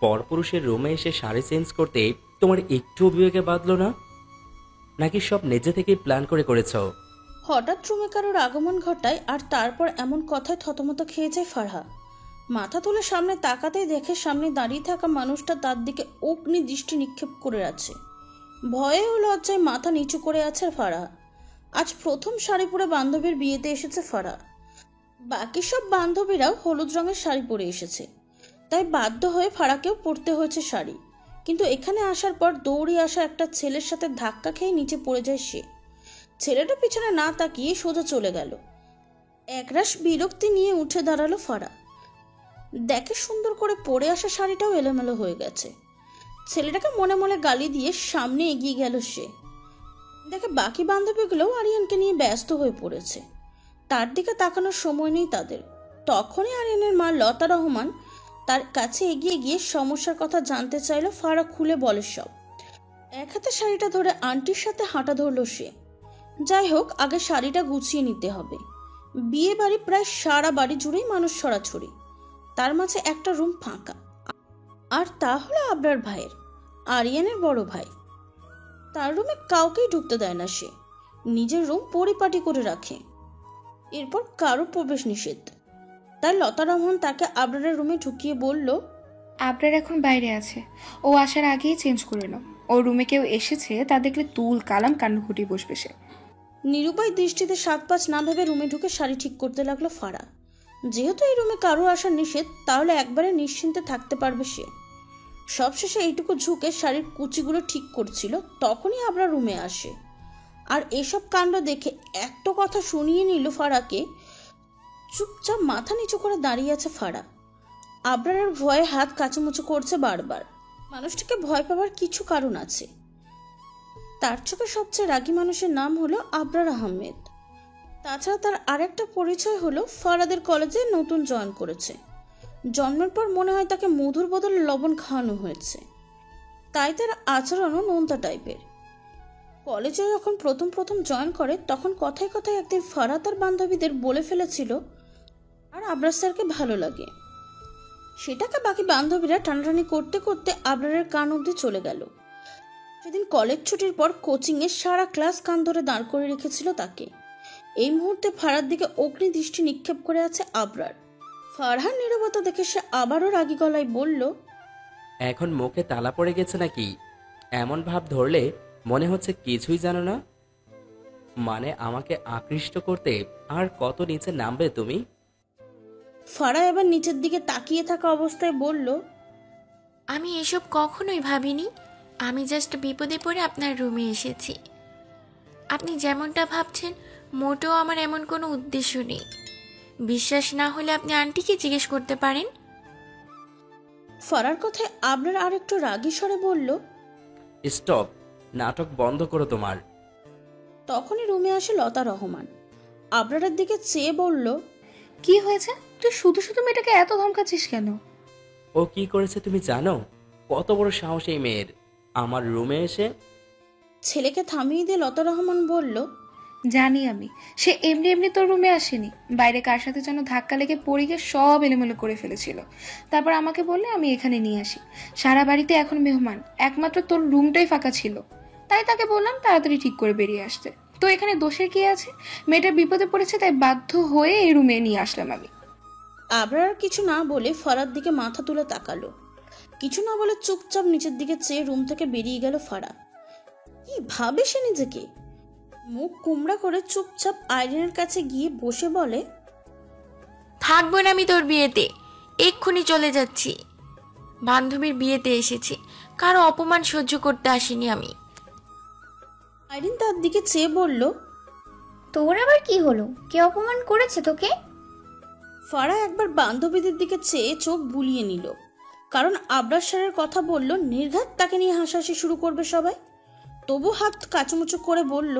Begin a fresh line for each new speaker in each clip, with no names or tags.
পরপুরুষের রুমে এসে শাড়ি চেঞ্জ করতে তোমার একটু বিবেকে বাঁধলো না? নাকি সব নিজে থেকেই প্ল্যান করে করেছো?
হঠাৎ রুমে কারোর আগমন ঘটায় আর তারপর এমন কথায় থতমত খেয়ে যায় ফারহা। মাথা তুলে সামনে তাকাতেই দেখে সামনে দাঁড়িয়ে থাকা মানুষটা তার দিকে অগ্নি দৃষ্টি নিক্ষেপ করে আছে। ভয়ে ও লজ্জায় মাথা নিচু করে আছে ফারহা। আজ প্রথম শাড়ি পরে বান্ধবীর বিয়েতে এসেছে ফারহা। বাকি সব বান্ধবীরাও হলুদ রঙের শাড়ি পরে এসেছে, তাই বাধ্য হয়ে ফারহাকেও পরতে হয়েছে শাড়ি। কিন্তু এখানে আসার পর দৌড়ে আসা একটা ছেলের সাথে ধাক্কা খেয়ে নিচে পড়ে যায় সে। ছেলেটা পিছনে না তাকিয়ে সোজা চলে গেল। একরাশ বিরক্তি নিয়ে উঠে দাঁড়ালো ফারহা। দেখে সুন্দর করে পরে আসা শাড়িটাও এলোমেলো হয়ে গেছে। ছেলেটাকে মনে মনে গালি দিয়ে সামনে এগিয়ে গেল সে। দেখে বাকি বান্ধবীগুলোও আরিয়ানকে নিয়ে ব্যস্ত হয়ে পড়েছে। তার দিকে তাকানোর সময় নেই তাদের। তখনই আরিয়ানের মা লতা রহমান তার কাছে এগিয়ে গিয়ে সমস্যার কথা জানতে চাইল। ফারহা খুলে বলে সব। এক হাতে শাড়িটা ধরে আন্টির সাথে হাঁটা ধরল সে। যাই হোক, আগে শাড়িটা গুছিয়ে নিতে হবে। বিয়ে বাড়ি প্রায় সারা বাড়ি জুড়েই মানুষ ছড়াছড়ি, তার মাঝে একটা রুম ফাঁকা, আর তা হলো আবরার ভাইয়ের, আরিয়ানের বড় ভাই। তার রুমে কাউকেই ঢুকতে দেয় না সে, নিজের রুম পরিপাটি করে রাখে। এরপর কারো প্রবেশ নিষেধ। তাই লতা রহমান তাকে আবরারের রুমে ঢুকিয়ে বলল,
আবরার এখন বাইরে আছে, ও আসার আগেই চেঞ্জ করে নাও। ওর রুমে কেউ এসেছে, তা দেখলে তুল কালাম কান্ড ঘুটিয়ে বসবে সে।
নিরুপায় দৃষ্টিতে সাত পাঁচ না ভেবে রুমে ঢুকে শাড়ি ঠিক করতে লাগলো ফারহা। যেহেতু এই রুমে কারো আসার নিষেধ, তাহলে একবারে নিশ্চিন্তে থাকতে পারবে সে। সবশেষে এইটুকু ঝুঁকে শাড়ির কুচিগুলো ঠিক করছিল, তখনই আমরা রুমে আসে। আর এসব কাণ্ড দেখে এত কথা শুনিয়ে নিল ফারহাকে। চুপচাপ মাথা নিচু করে দাঁড়িয়ে আছে ফারহা। আবরারের ভয়ে হাত কাচুমুচু করছে বারবার। মানুষটিকে ভয় পাওয়ার কিছু কারণ আছে। তার চোখে সবচেয়ে রাগী মানুষের নাম হলো আবরার আহমেদ। তাছাড়া তার আরেকটা পরিচয় হলো ফারাদের কলেজে নতুন জয়েন করেছে। জন্মের পর মনে হয় তাকে মধুর বদলে লবণ খাওয়ানো হয়েছে, তাই তার আচরণও নোনতা টাইপের। কলেজে যখন প্রথম প্রথম জয়েন করে, তখন কথায় কথায় একদিন ফারহা তার বান্ধবীদের বলে ফেলেছিল আর আবরার স্যারকে ভালো লাগে। সেটাকে বাকি বান্ধবীরা টানাটানি করতে করতে আবরারের কান অবধি চলে গেল। সেদিন কলেজ ছুটির পর কোচিংয়ে সারা ক্লাস কান ধরে দাঁড় করে রেখেছিল তাকে। এই মুহূর্তে ফারহার দিকে অগ্নি দৃষ্টি নিক্ষেপ করে আছে আবরার। ফারহার নীরবতা দেখে সে আবারও রাগী গলায় বলল,
এখন মুখে তালা পড়ে গেছে নাকি? এমন ভাব ধরলে মনে হচ্ছে কিছুই জানো না। মানে আমাকে আকৃষ্ট করতে আর কত নিচে নামবে তুমি?
ফারহা এবার নিচের দিকে তাকিয়ে থাকা অবস্থায় বলল,
আমি এসব কখনোই ভাবিনি। আমি জাস্ট বিপদে পড়ে আপনার রুমে এসেছি। আপনি যেমনটা ভাবছেন মোটেও আমার এমন কোনো উদ্দেশ্য নেই। বিশ্বাস না হলে আপনি আন্টিকে জিজ্ঞেস করতে পারেন।
ফারহার কথায় আবরার আর একটু রাগী স্বরে বলল,
স্টপ, নাটক বন্ধ করো তোমার।
তখনই রুমে আসে লতা রহমান। আবরারের দিকে চেয়ে বলল,
কি হয়েছে? তুই শুধু শুধু মেয়েটাকে এত ধমকাচ্ছিস কেন?
ও কি করেছে তুমি জানো? কত বড় সাহস এই মেয়ের আমার রুমে এসে!
ছেলেকে থামিয়ে দিয়ে লতা রহমান বলল,
জানি আমি, সে এমনি এমনি তোর রুমে আসেনি। বাইরে কার সাথে যেন ধাক্কা লেগে পড়ে গিয়ে সব এলোমেলো করে ফেলেছিল। তারপর আমাকে বললে আমি এখানে নিয়ে আসি। সারা বাড়িতে এখন মেহমান, একমাত্র তোর রুমটাই ফাঁকা ছিল, তাই তাকে বললাম তাড়াতাড়ি ঠিক করে বেরিয়ে আসতে। তো এখানে দোষের কি আছে? মেয়েটা বিপদে পড়েছে, তাই বাধ্য হয়ে এই রুমে নিয়ে আসলাম আমি।
আবরার কিছু না বলে ফারহার দিকে মাথা তুলে তাকালো। কিছু না বলে চুপচাপ নিচের দিকে চেয়ে রুম থেকে বেরিয়ে গেল ফারহা। কি ভাবে সে নিজেকে? মুখ কুমড়া করে চুপচাপ আইরিনের কাছে গিয়ে বসে বলে,
থাকবো না আমি তোর বিয়েতে, এক্ষুনি চলে যাচ্ছি। বান্ধবীর বিয়েতে এসেছি, কারো অপমান সহ্য করতে আসিনি আমি।
আইরিন তার দিকে চেয়ে বলল,
তোর আবার কি হলো? কে অপমান করেছে তোকে?
ফারহা একবার বান্ধবীদের দিকে চেয়ে চোখ বুলিয়ে নিল, কারণ আবরার স্যারের কথা বলল নির্ঘাত তাকে নিয়ে হাসাহাসি শুরু করবে সবাই। তবু হাত কাচুমুচু করে বলল,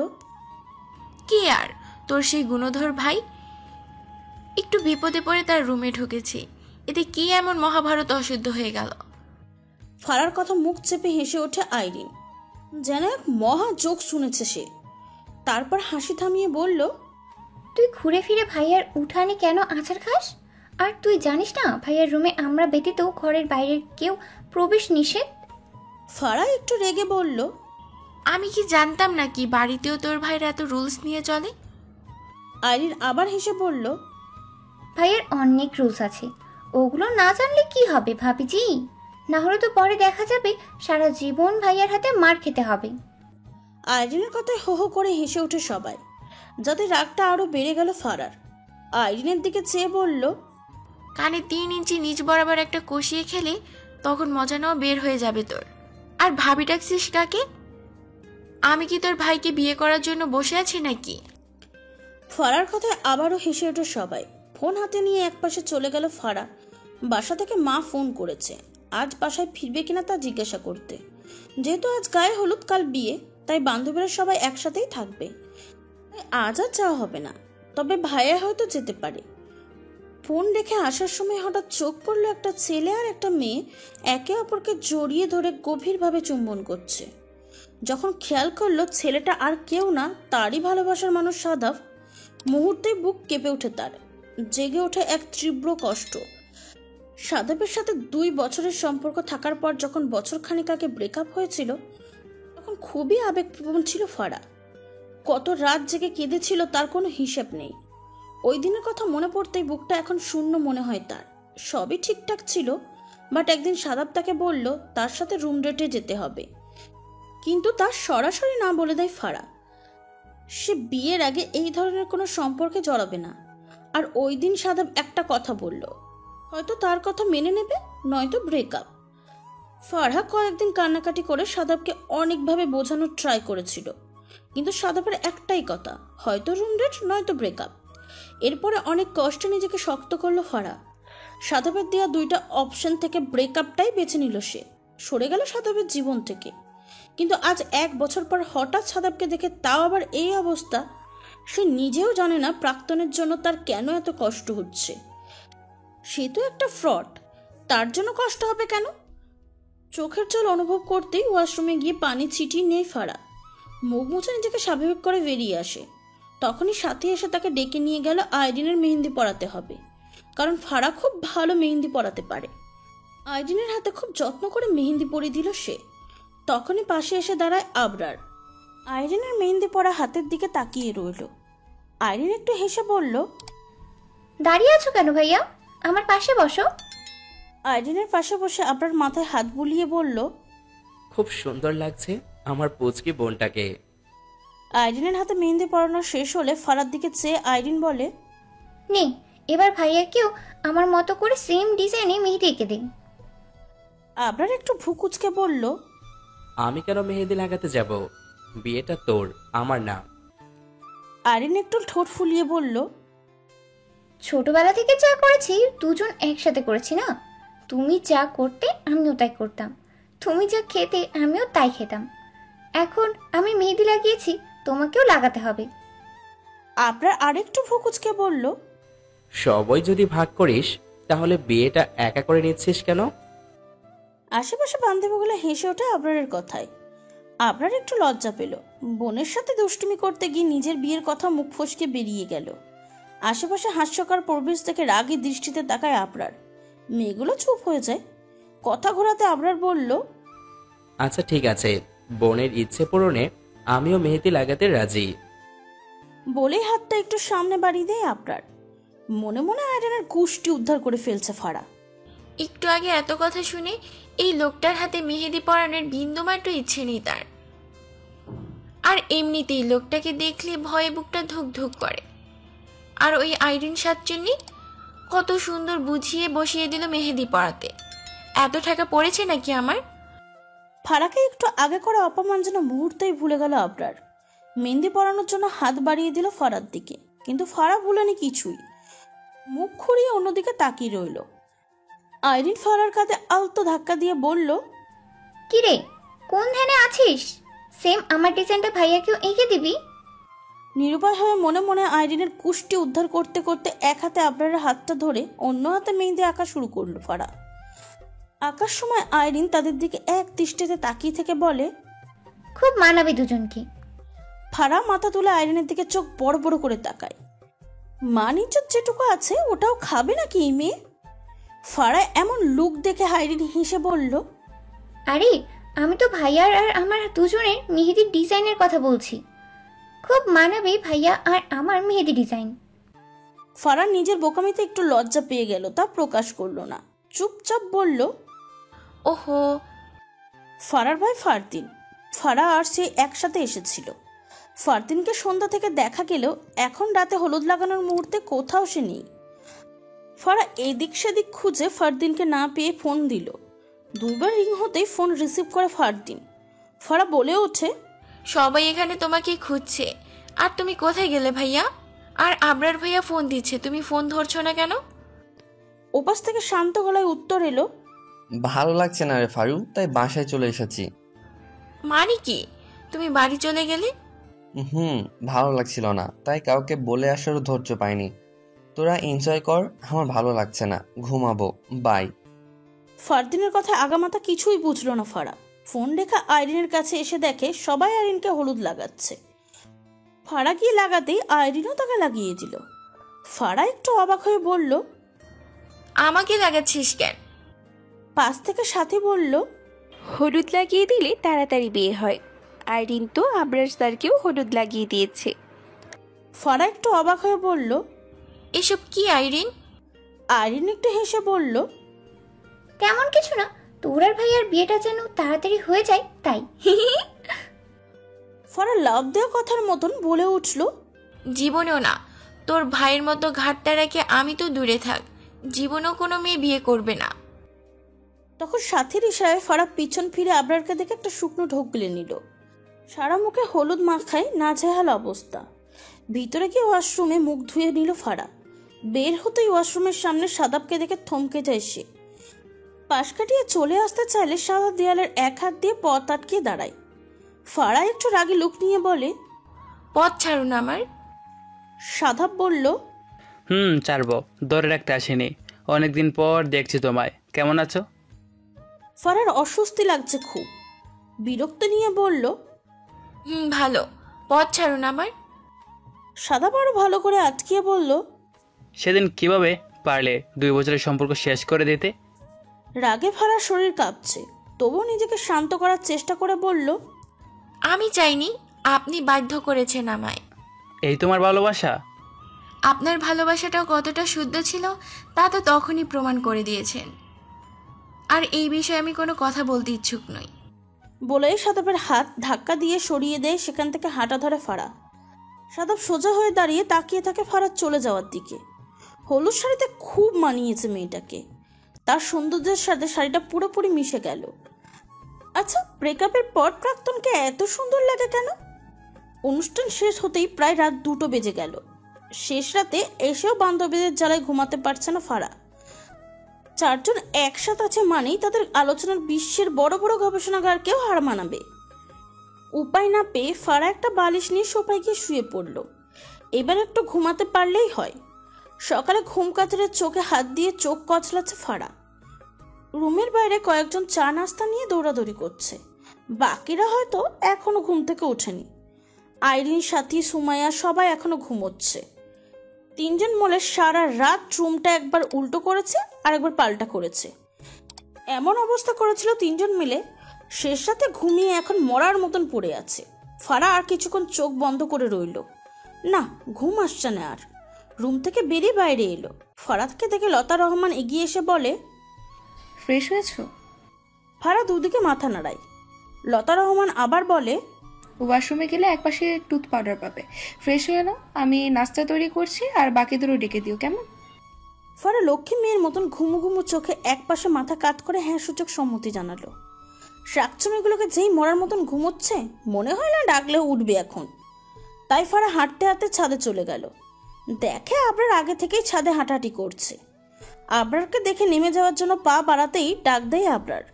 কি আর, তোর সেই গুণধর ভাই একটু বিপদে পড়ে তার রুমে ঢুকেছি, এতে কি এমন মহাভারত অশুদ্ধ হয়ে গেল?
ফারহার কথা মুখ চেপে হেসে ওঠে আইরিন, যেন এক মহা জোক শুনেছে সে। তারপর হাসি থামিয়ে বলল,
তুই ঘুরে ফিরে ভাইয়ার উঠানে কেন আছাড় খাস? আর তুই জানিস না ভাইয়ার রুমে আমরা ব্যতীত ঘরের বাইরের কেউ প্রবেশ নিষেধ।
ফারা একটু রেগে বলল,
আমি কি জানতাম নাকি বাড়িতেও তোর ভাইয়ের এত রুলস নিয়ে চলে?
আইরিন আবার হেসে বলল,
ভাইয়ার অনেক রুলস আছে, ওগুলো না জানলে কি হবে ভাবিজি? না হলে তো পরে দেখা যাবে সারা জীবন ভাইয়ার হাতে মার খেতে হবে।
আইরিনের কথায় হো হো করে হেসে ওঠে সবাই, যাতে রাগটা আরো বেড়ে গেল ফারার। আইরিনের দিকে চেয়ে বলল,
কানে 3 ইঞ্চি নিচ বরাবর একটা কষিয়ে খেলে তখন মজা নেওয়া বের হয়ে যাবে তোর। আর ভাবি ডাকছিস কাকে? আমি কি তোর ভাইকে বিয়ে করার জন্য বসে আছি নাকি?
ফারার কথায় আবারও হেসে ওঠে সবাই। ফোন হাতে নিয়ে একপাশে চলে গেল ফারা। বাসা থেকে মা ফোন করেছে আজ বাসায় ফিরবে কিনা তা জিজ্ঞাসা করতে। যেহেতু আজ গায়ে হলুদ কাল বিয়ে, তাই বান্ধবীরা সবাই একসাথেই থাকবে। আজ আর যাওয়া হবে না, তবে ভাইয়া হয়তো যেতে পারে। ফোন রেখে আসার সময় হঠাৎ চোখ পড়লো একটা ছেলে আর একটা মেয়ে একে অপরকে জড়িয়ে ধরে গভীরভাবে চুম্বন করছে। যখন খেয়াল করলো ছেলেটা আর কেউ না, তারই ভালোবাসার মানুষ সাদাব, মুহূর্তেই বুক কেঁপে ওঠে তার। জেগে ওঠে এক তীব্র কষ্ট। সাদাবের সাথে 2 বছরের সম্পর্ক থাকার পর যখন বছর খানিক আগে ব্রেকআপ হয়েছিল, তখন খুবই আবেগপ্রবণ ছিল ফারা। কত রাত জেগে কেঁদেছিল তার কোনো হিসেব নেই। ওই দিনের কথা মনে পড়তেই বুকটা এখন শূন্য মনে হয় তার। সবই ঠিকঠাক ছিল, বাট একদিন সাদাব তাকে বলল তার সাথে রুম ডেটে যেতে হবে, কিন্তু তার সরাসরি না বলে দেয় ফারা। সে বিয়ের আগে এই ধরনের কোনো সম্পর্কে জড়াবে না। আর ওই দিন সাদাব একটা কথা বলল, হয়তো তার কথা মেনে নেবে, নয়তো ব্রেকআপ। ফারহা কয়েকদিন কান্নাকাটি করে সাদাবকে অনেকভাবে বোঝানোর ট্রাই করেছিল, কিন্তু সাদাবের একটাই কথা, হয়তো রুম ডেট নয়তো ব্রেকআপ। এরপরে অনেক কষ্টে নিজেকে শক্ত করলো ফারহা। সাদাবের দেওয়া 2টা অপশন থেকে ব্রেকআপটাই বেছে নিল সে। সরে গেল সাদাবের জীবন থেকে। কিন্তু আজ 1 বছর পর হঠাৎ সাদাবকে দেখে তাও আবার এই অবস্থা, সে নিজেও জানে না প্রাক্তনের জন্য তার কেন এত কষ্ট হচ্ছে। সে তো একটা ফ্রড, তার জন্য কষ্ট হবে কেন? চোখের জল অনুভব করতেই ওয়াশরুমে গিয়ে পানি ছিটিয়ে নেই ফারা। মুখ মুছে নিজেকে স্বাভাবিক করে বেরিয়ে আসে। তখনই সাথে এসে তাকে ডেকে নিয়ে গেল আইরিনের মেহেন্দি পরাতে হবে, কারণ ফারা খুব ভালো মেহেন্দি পরাতে পারে। আইরিনের হাতে খুব যত্ন করে মেহেন্দি পরিয়ে দিল সে। তখনই পাশে এসে দাঁড়ায় আবরার। আইরিনের মেহেন্দি পরা হাতের দিকে তাকিয়ে রইল। আইরিন একটু হেসে বলল,
দাঁড়িয়ে আছো কেন ভাইয়া? আমার পাশে বসো।
আইরিনের পাশে বসে আবরার মাথায় হাত বুলিয়ে বলল,
খুব সুন্দর লাগছে আমার পুচকি বোনটাকে।
আইরিনের হাতে মেহেন্দি পরানো শেষ হলে ফারার দিকে চেয়ে আইরিন বলে,
নে এবার ভাইয়াকেও আমার মতো করে সেম ডিজাইনে মেহেদি এঁকে দিন।
আবরার একটু ভুকুচকে বলল,
আমি কেন মেহেদি লাগাতে যাব? বিয়েটা তোর, আমার না।
আইরিন একটু ঠোঁট ফুলিয়ে বলল,
ছোটবেলা থেকে যা করেছি দুজন একসাথে করেছি না। তুমি যা করতে আমিও তাই করতাম, তুমি যা খেতে আমিও তাই খেতাম। এখন আমি মেহেদি লাগিয়েছি, তোমাকেও লাগাতে হবে।
আবরার আরেকটু ভুকুচকে বলল,
সবই যদি ভাগ করিস তাহলে বিয়েটা একা করে নিচ্ছিস কেন?
আশেপাশে বান্ধবীগুলো হেসে ওঠে আবরারের কথায়। আবরার একটু লজ্জা পেল। বোনের সাথে দুষ্টুমি করতে গিয়ে নিজের বিয়ের কথা মুখ ফসকে বেরিয়ে গেল। আশেপাশে হাস্যকর পরিবেশ থেকে রাগী দৃষ্টিতে তাকায় আবরার। মেয়েগুলো চুপ হয়ে যায়। কথা ঘোরাতে আবরার বলল,
আচ্ছা ঠিক আছে, বোনের ইচ্ছে পূরণে আমিও মেহেদি লাগাতে রাজি।
বলেই হাতটা একটু সামনে বাড়িয়ে দেয় আবরার। মনে মনে আয়রনের গুষ্টি উদ্ধার করে ফেলছে ফারা।
একটু আগে এত কথা শুনে এই লোকটার হাতে মেহেদি পরানোর বিন্দুমাত্র ইচ্ছে নেই তার। আর এমনিতেই লোকটাকে দেখলে ভয়ে বুকটা ধুক ধুক করে। আর ওই আইরিন সাতচুন্নি কত সুন্দর বুঝিয়ে বসিয়ে দিল মেহেদি পরাতে। এত টাকা পড়েছে নাকি আমার?
ফারাকে একটু আগে করে অপমান যেন মুহূর্তেই ভুলে গেল আবরার। মেহেন্দি পরানোর জন্য হাত বাড়িয়ে দিল ফারার দিকে, কিন্তু ফারা ভুলেনি কিছুই। মুখ ঘুরিয়ে অন্যদিকে তাকিয়ে রইল। আইরিন ফারার কাঁধে আলতো ধাক্কা দিয়ে বলল,
কিরে কোন ধ্যানে আছিস? সেম আমার ডিজাইনটা ভাইয়াকেও এঁকে দিবি?
নিরুপায় হয়ে মনে মনে আইরিনের কুষ্টি উদ্ধার করতে করতে এক হাতে আবরারের হাতটা ধরে অন্য হাতে মেহেন্দি আঁকা শুরু করলো ফারা। আঁকার সময় আইরিন তাদের দিকে এক দৃষ্টিতে তাকিয়ে থেকে বলে,
খুব মানাবে দুজনকে।
ফারা মাথা তুলে আইরিনের দিকে চোখ বড় বড় করে তাকায়। মান ইজ্জত যেটুকু আছে ওটাও খাবে নাকি এই মেয়ে? ফারা এমন লুক দেখে আইরিন হেসে বলল,
আরে আমি তো ভাইয়ার আর আমার দুজনের মেহেদির ডিজাইনের কথা বলছি। খুব মানাবে ভাইয়া আর আমার মেহেদি ডিজাইন।
ফারা নিজের বোকামিতে একটু লজ্জা পেয়ে গেল, তা প্রকাশ করলো না, চুপচাপ বলল,
ওহো,
ফারার ভাই ফারদিন। ফারা আর সে একসাথে এসেছিল। ফারদিনকে সন্ধ্যা থেকে দেখা গেলেও এখন রাতে হলুদ লাগানোর মুহূর্তে কোথাও সে নেই। ফারা এদিক সেদিক খুঁজে ফারদিনকে না পেয়ে ফোন দিল। 2 বার রিং হতেই ফোন রিসিভ করে ফারদিন। ফারা বলে ওঠে,
সবাই এখানে তোমাকে খুঁজছে। আর তুমি কোথায় গেলে ভাইয়া? আর আবরার ভাইয়া ফোন দিচ্ছে, তুমি ফোন ধরছো না কেন?
ওপাশ থেকে শান্ত গলায় উত্তর এলো,
ভালো লাগছে না রে ফারু, তাই বাসায় চলে এসেছি।
মানে কি তুমি বাড়ি চলে গেলে?
ভালো লাগছিল না, তাই কাউকে বলে আসারও ধৈর্য পাইনি। তোরা এনজয় কর, আমার ভালো লাগছে না, ঘুমাবো, বাই।
ফারদিনের কথা আগামাথা কিছুই বুঝলো না ফারা। ফোন রেখা আইরিনের কাছে এসে দেখে সবাই আইরিনকে হলুদ লাগাচ্ছে। ফারা গিয়ে লাগাতেই আইরিনও তাকে লাগিয়ে দিল। ফারা একটু অবাক হয়ে বলল,
আমাকে লাগাচ্ছিস কেন?
পাশ থেকে সাথী বলল,
হলুদ লাগিয়ে দিলে তাড়াতাড়ি বিয়ে হয়। আইরিন তো আবরার স্যারকেও হলুদ লাগিয়ে দিয়েছে।
ফারা একটু অবাক হয়ে বলল,
এসব কি আইরিন?
আইরিন একটু হেসে বলল,
তেমন কিছু না, তোর আর ভাইয়ার বিয়েটা যেন তাড়াতাড়ি হয়ে যায় তাই।
ফারা লাভ দেওয়া কথার মতন বলে উঠল,
জীবনেও না। তোর ভাইয়ের মতো ঘাটটা রেখে আমি তো দূরে থাক, জীবনেও কোনো মেয়ে বিয়ে করবে না।
তখন সাথীর ইশারায় ফারা পিছন ফিরে আবরারকে দেখে একটা শুকনো ঢোক গিলে নিল। সারা মুখে হলুদ মাখায় নাজেহাল অবস্থা। ভিতরে গিয়ে ওয়াশরুমে মুখ ধুয়ে নিল ফারা। বের হতেই ওয়াশরুমের সামনে সাদাবকে দেখে থমকে যায় সে। পাশ কাটিয়ে চলে আসতে চাইলে সাদা দেয়ালের এক হাত দিয়ে পথ আটকিয়ে দাঁড়ায়। ফারা একটু রাগী লুক নিয়ে বলে,
পথ ছাড়ুন আমার।
সাদাব বলল,
ছাড়বো, ধরে রাখতে আসিনি। অনেকদিন পর দেখছি তোমায়, কেমন আছো?
ফারার অস্বস্তি লাগছে খুব। বিরক্ত নিয়ে বলল,
ভালো, পথ ছাড়ুন আমার।
সাদাব আরো ভালো করে আটকিয়ে বলল,
সেদিন কিভাবে পারলে 2 বছরের সম্পর্ক শেষ করে দিতে?
রাগে ফারার শরীর কাঁপছে, তবুও নিজেকে শান্ত করার চেষ্টা করে বলল,
আমি চাইনি, আপনি বাধ্য করেছেন আমায়।
এই তোমার ভালোবাসা?
আপনার ভালোবাসাটাও কতটা শুদ্ধ ছিল তা তো তখনই প্রমাণ করে দিয়েছেন। আর এই বিষয়ে আমি কোনো কথা বলতে ইচ্ছুক নই।
বলেই সাদাবের হাত ধাক্কা দিয়ে সরিয়ে দেয় সেখান থেকে হাঁটা ধরে ফারা। সাদাব সোজা হয়ে দাঁড়িয়ে তাকিয়ে থাকে ফারার চলে যাওয়ার দিকে। হলুদ শাড়িতে খুব মানিয়েছে মেয়েটাকে, তার সৌন্দর্যের সাথে শাড়িটা পুরোপুরি মিশে গেল। আচ্ছা, ব্রেকআপের পর প্রাক্তনকে এত সুন্দর লাগে কেন? অনুষ্ঠান শেষ হতেই প্রায় রাত 2টো বেজে গেল। শেষ রাতে এসেও বান্ধবীদের জ্বালায় ঘুমাতে পারছে না ফারা। 4 জন একসাথে আছে মানেই তাদের আলোচনার বিশ্বের বড় বড় গবেষণাগারকেও হার মানাবে। উপায় না পেয়ে ফারা একটা বালিশ নিয়ে সোফায় গিয়ে শুয়ে পড়ল। এবার একটু ঘুমাতে পারলেই হয়। সকালে ঘুম কাতরে চোখে হাত দিয়ে চোখ কচলাচ্ছে ফারা। রুমের বাইরে কয়েকজন চা নাস্তা নিয়ে দৌড়াদৌড়ি করছে। বাকিরা হয়তো এখনো ঘুম থেকে ওঠেনি। আইরিন, সাথী, সুমাইয়া সবাই এখনো ঘুমোচ্ছে। 3 জন মলে সারা রাত রুমটা একবার উল্টো করেছে আর একবার পাল্টা করেছে। এমন অবস্থা করেছিল 3 জন মিলে, শেষ রাতে ঘুমিয়ে এখন মরার মতন পড়ে আছে। ফারা আর কিছুক্ষণ চোখ বন্ধ করে রইল না, ঘুম আসছে না আর। রুম থেকে বেরিয়ে বাইরে এলো। ফারাদকে দেখে লতা রহমান এগিয়ে এসে বলে,
ফ্রেশ হয়েছো?
ফারা দুদিকে মাথা নাড়ায়। লতা রহমান আবার বলে,
ওয়াশরুমে গেলে একপাশে টুথ পাউডার পাবে, ফ্রেশ হয়ে নাও। আমি নাস্তা তৈরি করছি, আর বাকিদেরও ডেকে দিও, কেমন?
ফারা লক্ষ্মী মেয়ের মতন ঘুমু ঘুমু চোখে একপাশে মাথা কাত করে হ্যাঁ সূচক সম্মতি জানালো। শাকচুমিগুলোকে যেই মরার মতন ঘুমোচ্ছে, মনে হয় না ডাকলেও উঠবে এখন। তাই ফারা হাঁটতে হাঁটতে ছাদে চলে গেল। দেখে আবরার আগে থেকেই ছাদে হাঁটাহাঁটি করছে। আবরারকে দেখে নেমে যাওয়ার জন্য পা বাড়াতেই ডাক দেয় আবরার।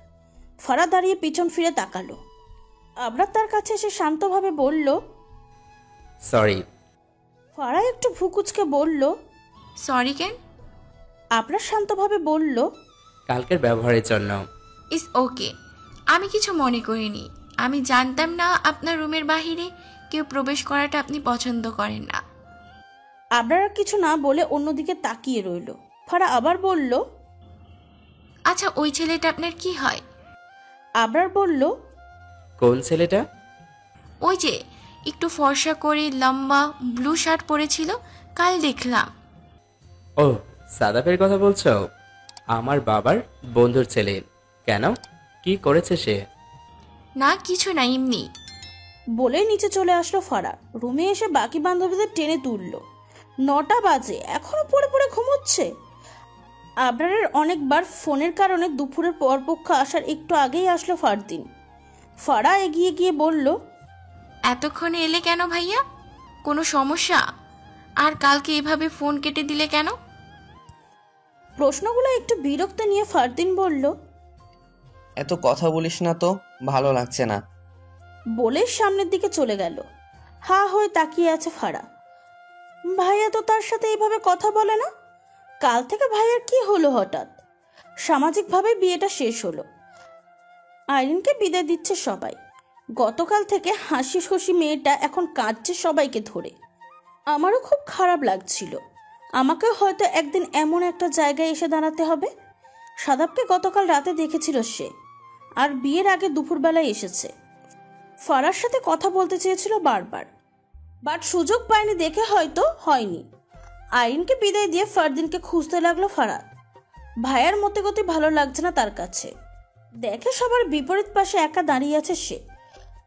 ফারা দাঁড়িয়ে পিছন ফিরে তাকালো। আবরার তার কাছে এসে শান্তভাবে বলল,
সরি।
ফারা একটু ভুকুচকে বলল,
সরি কেন?
আবরার শান্তভাবে বলল,
কালকের ব্যবহারের জন্য।
ইস ওকে, আমি কিছু মনে করিনি। আমি জানতাম না আপনার রুমের বাহিরে কেউ প্রবেশ করাটা আপনি পছন্দ করেন না।
আবরার আর কিছু না বলে অন্যদিকে তাকিয়ে রইল। ফারা আবার বলল,
আচ্ছা ওই ছেলেটা আপনার কি হয়?
আবরার বলল,
কোন ছেলেটা?
ওই যে একটু ফর্সা করে লম্বা ব্লু শার্ট পরেছিল, কাল দেখলাম।
ও, সাদাপের কথা বলছো? আমার বাবার বন্ধুর ছেলে। কেন, কি করেছে সে?
না কিছু না, এমনি।
বলে নিচে চলে আসলো ফারা। রুমে এসে বাকি বান্ধবীদের টেনে তুলল। 9টা বাজে, এখনো পড়ে পড়ে ঘুমোচ্ছে। আবরারের অনেকবার ফোনের কারণে দুপুরের পরপক্ষ আসার একটু আগেই আসলো ফারদিন। ফারা এগিয়ে গিয়ে বলল,
এতক্ষণে এলে কেন ভাইয়া? কোনো সমস্যা? আর কালকে এভাবে ফোন কেটে দিলে কেন?
প্রশ্নগুলো একটু বিরক্ত নিয়ে ফারদিন বলল,
এত কথা বলিস না তো, ভালো লাগছে না।
বলে সামনের দিকে চলে গেল। হা হয়ে তাকিয়ে আছে ফারা। ভাইয়া তো তার সাথে এইভাবে কথা বলে না। কাল থেকে ভাইয়ার কি হলো হঠাৎ? সামাজিকভাবে বিয়েটা শেষ হলো। আইরিনকে বিদায় দিচ্ছে সবাই। গতকাল থেকে হাসি খুশি মেয়েটা এখন কাঁদছে সবাইকে ধরে। আমারও খুব খারাপ লাগছিল। আমাকেও হয়তো একদিন এমন একটা জায়গায় এসে দাঁড়াতে হবে। সাদাবকে গতকাল রাতে দেখেছিল সে, আর বিয়ের আগে দুপুরবেলায় এসেছে। ফারার সাথে কথা বলতে চেয়েছিল বারবার, বাট সুযোগ পায়নি দেখে হয়তো হয়নি। আইরিনকে বিদায় দিয়ে ফারদিনকে খুঁজতে লাগলো ফারা। ভাইয়ার মতে গতি ভালো লাগছে না তার কাছে। দেখে সবার বিপরীত পাশে একা দাঁড়িয়ে আছে সে।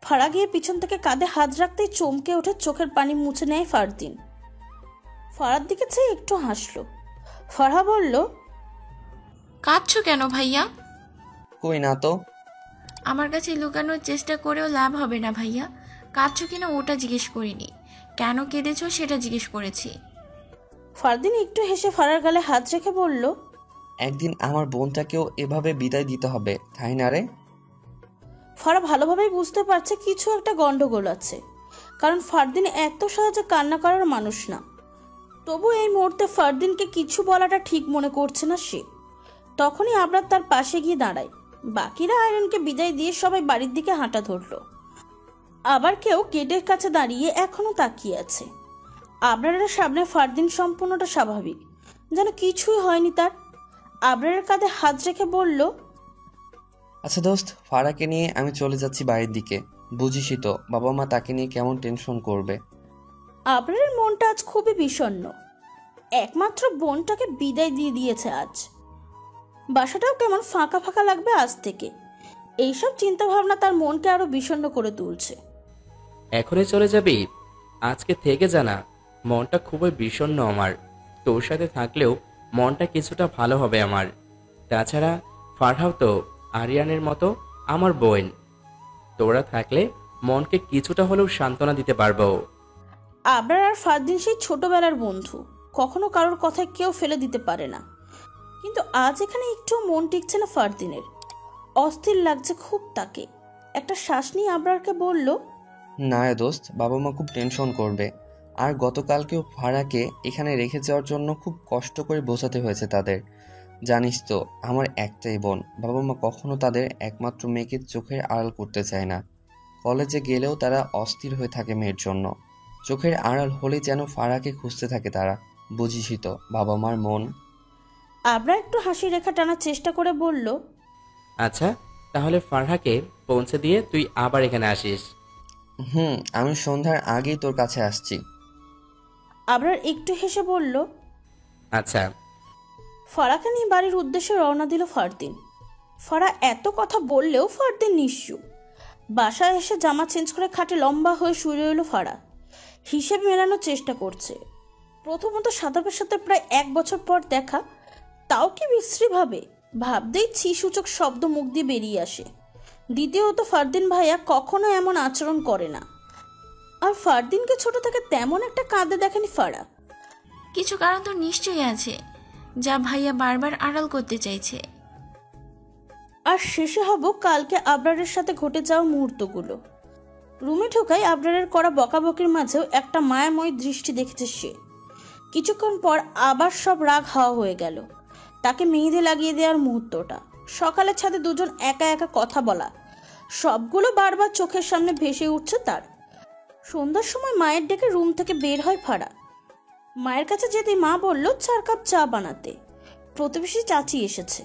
ফারা গিয়ে পিছন থেকে কাঁধে হাত রাখতেই চমকে ওঠে, চোখের পানি মুছে নেয় ফারদিন। ফারার দিকে চেয়ে একটু হাসলো। ফারহা বলল,
কাঁদছো কেন ভাইয়া?
কই না তো।
আমার কাছে লুকানোর চেষ্টা করেও লাভ হবে না ভাইয়া। কাঁদছো কিনা ওটা জিজ্ঞেস করিনি, কেন কেঁদেছো সেটা জিজ্ঞেস করেছি।
ফারদিন একটু হেসে ফারার গালে হাত রেখে বলল,
একদিন আমার বোনটাকেও এভাবে বিদায় দিতে হবে, তাই না রে?
ফারা ভালোভাবেই বুঝতে পারছে কিছু একটা গন্ডগোল আছে, কারণ ফারদিন এত সহজে কান্না করার মানুষ না। তবু এই মুহূর্তে ফারদিনকে কিছু বলাটা ঠিক মনে করছে না সে। তখনই আবরার তার পাশে গিয়ে দাঁড়ায়। বাকিরা আয়রনকে বিদায় দিয়ে সবাই বাড়ির দিকে হাঁটা ধরলো। আবার কেউ গেটের কাছে দাঁড়িয়ে এখনো তাকিয়ে আছে। আবরারের সামনে ফারদিন সম্পূর্ণটা স্বাভাবিক, যেন কিছুই হয়নি তার। আবরারের কাঁধে হাত রেখে বলল,
আচ্ছা দোস্ত, ফারাকে নিয়ে আমি চলে যাচ্ছি বাড়ির দিকে। বুঝিসই তো, বাবা মা তাকে নিয়ে কেমন টেনশন করবে।
আবরারের মনটা আজ খুবই বিষণ্ণ। একমাত্র বোনটাকে বিদায় দিয়ে দিয়েছে আজ। বাসাটাও কেমন ফাঁকা ফাঁকা লাগবে আজ থেকে। এইসব চিন্তা ভাবনা তার মনকে আরো বিষণ্ণ করে তুলছে।
এখনই চলে যাবি? আজকে থেকে জানা, মনটা খুবই বিষণ্ণ আমার। তোর সাথে থাকলেও মনটা কিছুটা ভালো হবে আমার। তাছাড়া ফারহাও তো আরিয়ানের মতো আমার বোন। তোরা থাকলে মনকে কিছুটা হলেও সান্ত্বনা দিতে পারবো।
আবরার আর ফারদিন সেই ছোটবেলার বন্ধু, কখনো কারোর কথায় কেউ ফেলে দিতে পারে না। কিন্তু আজ এখানে একটু মন টিকছে না ফারদিনের। অস্থির লাগছে খুব তাকে। একটা শ্বাস নিয়ে আবরারকে বলল,
না রে দোস্ত, বাবা মা খুব টেনশন করবে। আর গতকালকেও ফারাকে এখানে রেখে যাওয়ার জন্য খুব কষ্ট করে বোঝাতে হয়েছে তাদের। জানিস তো, আমার একটাই বোন, বাবা মা কখনো তাদের একমাত্র মেয়েকে চোখের আড়াল করতে চায় না। কলেজে গেলেও তারা অস্থির হয়ে থাকে মেয়ের জন্য। চোখের আড়াল হলেই যেন ফারাকে খুঁজতে থাকে তারা। বুঝিসই তো বাবা মার মন।
আবরা একটু হাসি রেখা টানার চেষ্টা করে বলল,
আচ্ছা, তাহলে ফারহাকে পৌঁছে দিয়ে তুই আবার এখানে আসিস।
আমি সন্ধ্যার আগেই তোর কাছে আসছি।
আবরার একটু হেসে বলল,
আচ্ছা।
ফারাকে নিয়ে বাড়ির উদ্দেশ্যে রওনা দিল ফারদিন। ফারা এত কথা বললেও ফারদিন নিশ্চুপ। বাসায় এসে জামা চেঞ্জ করে খাটে লম্বা হয়ে শুয়ে রইল ফারা। হিসেব মেলানোর চেষ্টা করছে। প্রথমত সাদাবের সাথে প্রায় 1 বছর পর দেখা, তাও কি বিশ্রীভাবে ভাবতেই ছি সূচক শব্দ মুখ দিয়ে বেরিয়ে আসে। দ্বিতীয়ত ফারদিন ভাইয়া কখনো এমন আচরণ করে না। আর ফারদিনকে ছোট থেকে তেমন একটা কাঁদে দেখেনি ফারা।
কিছু কারণ তো নিশ্চয়ই আছে, যা ভাইয়া বারবার আড়াল করতে চাইছে।
আর শেষে হব কালকে আবরারের সাথে ঘটে যাওয়া মুহূর্তগুলো। রুমে ঢোকায় আবরারের করা বকাবকির মাঝেও একটা মায়াময় দৃষ্টি দেখেছে সে। কিছুক্ষণ পর আবার সব রাগ হাওয়া হয়ে গেল। তাকে মেহেদি লাগিয়ে দেওয়ার মুহূর্তটা, সকালের ছাদে দুজন একা একা কথা বলা, সবগুলো বারবার চোখের সামনে ভেসে উঠছে তার। সন্ধ্যার সময় মায়ের ডেকে রুম থেকে বের হয় ফারা। মায়ের কাছে যেতে মা বলল 4 কাপ চা বানাতে। প্রতিবেশী চাচি এসেছে।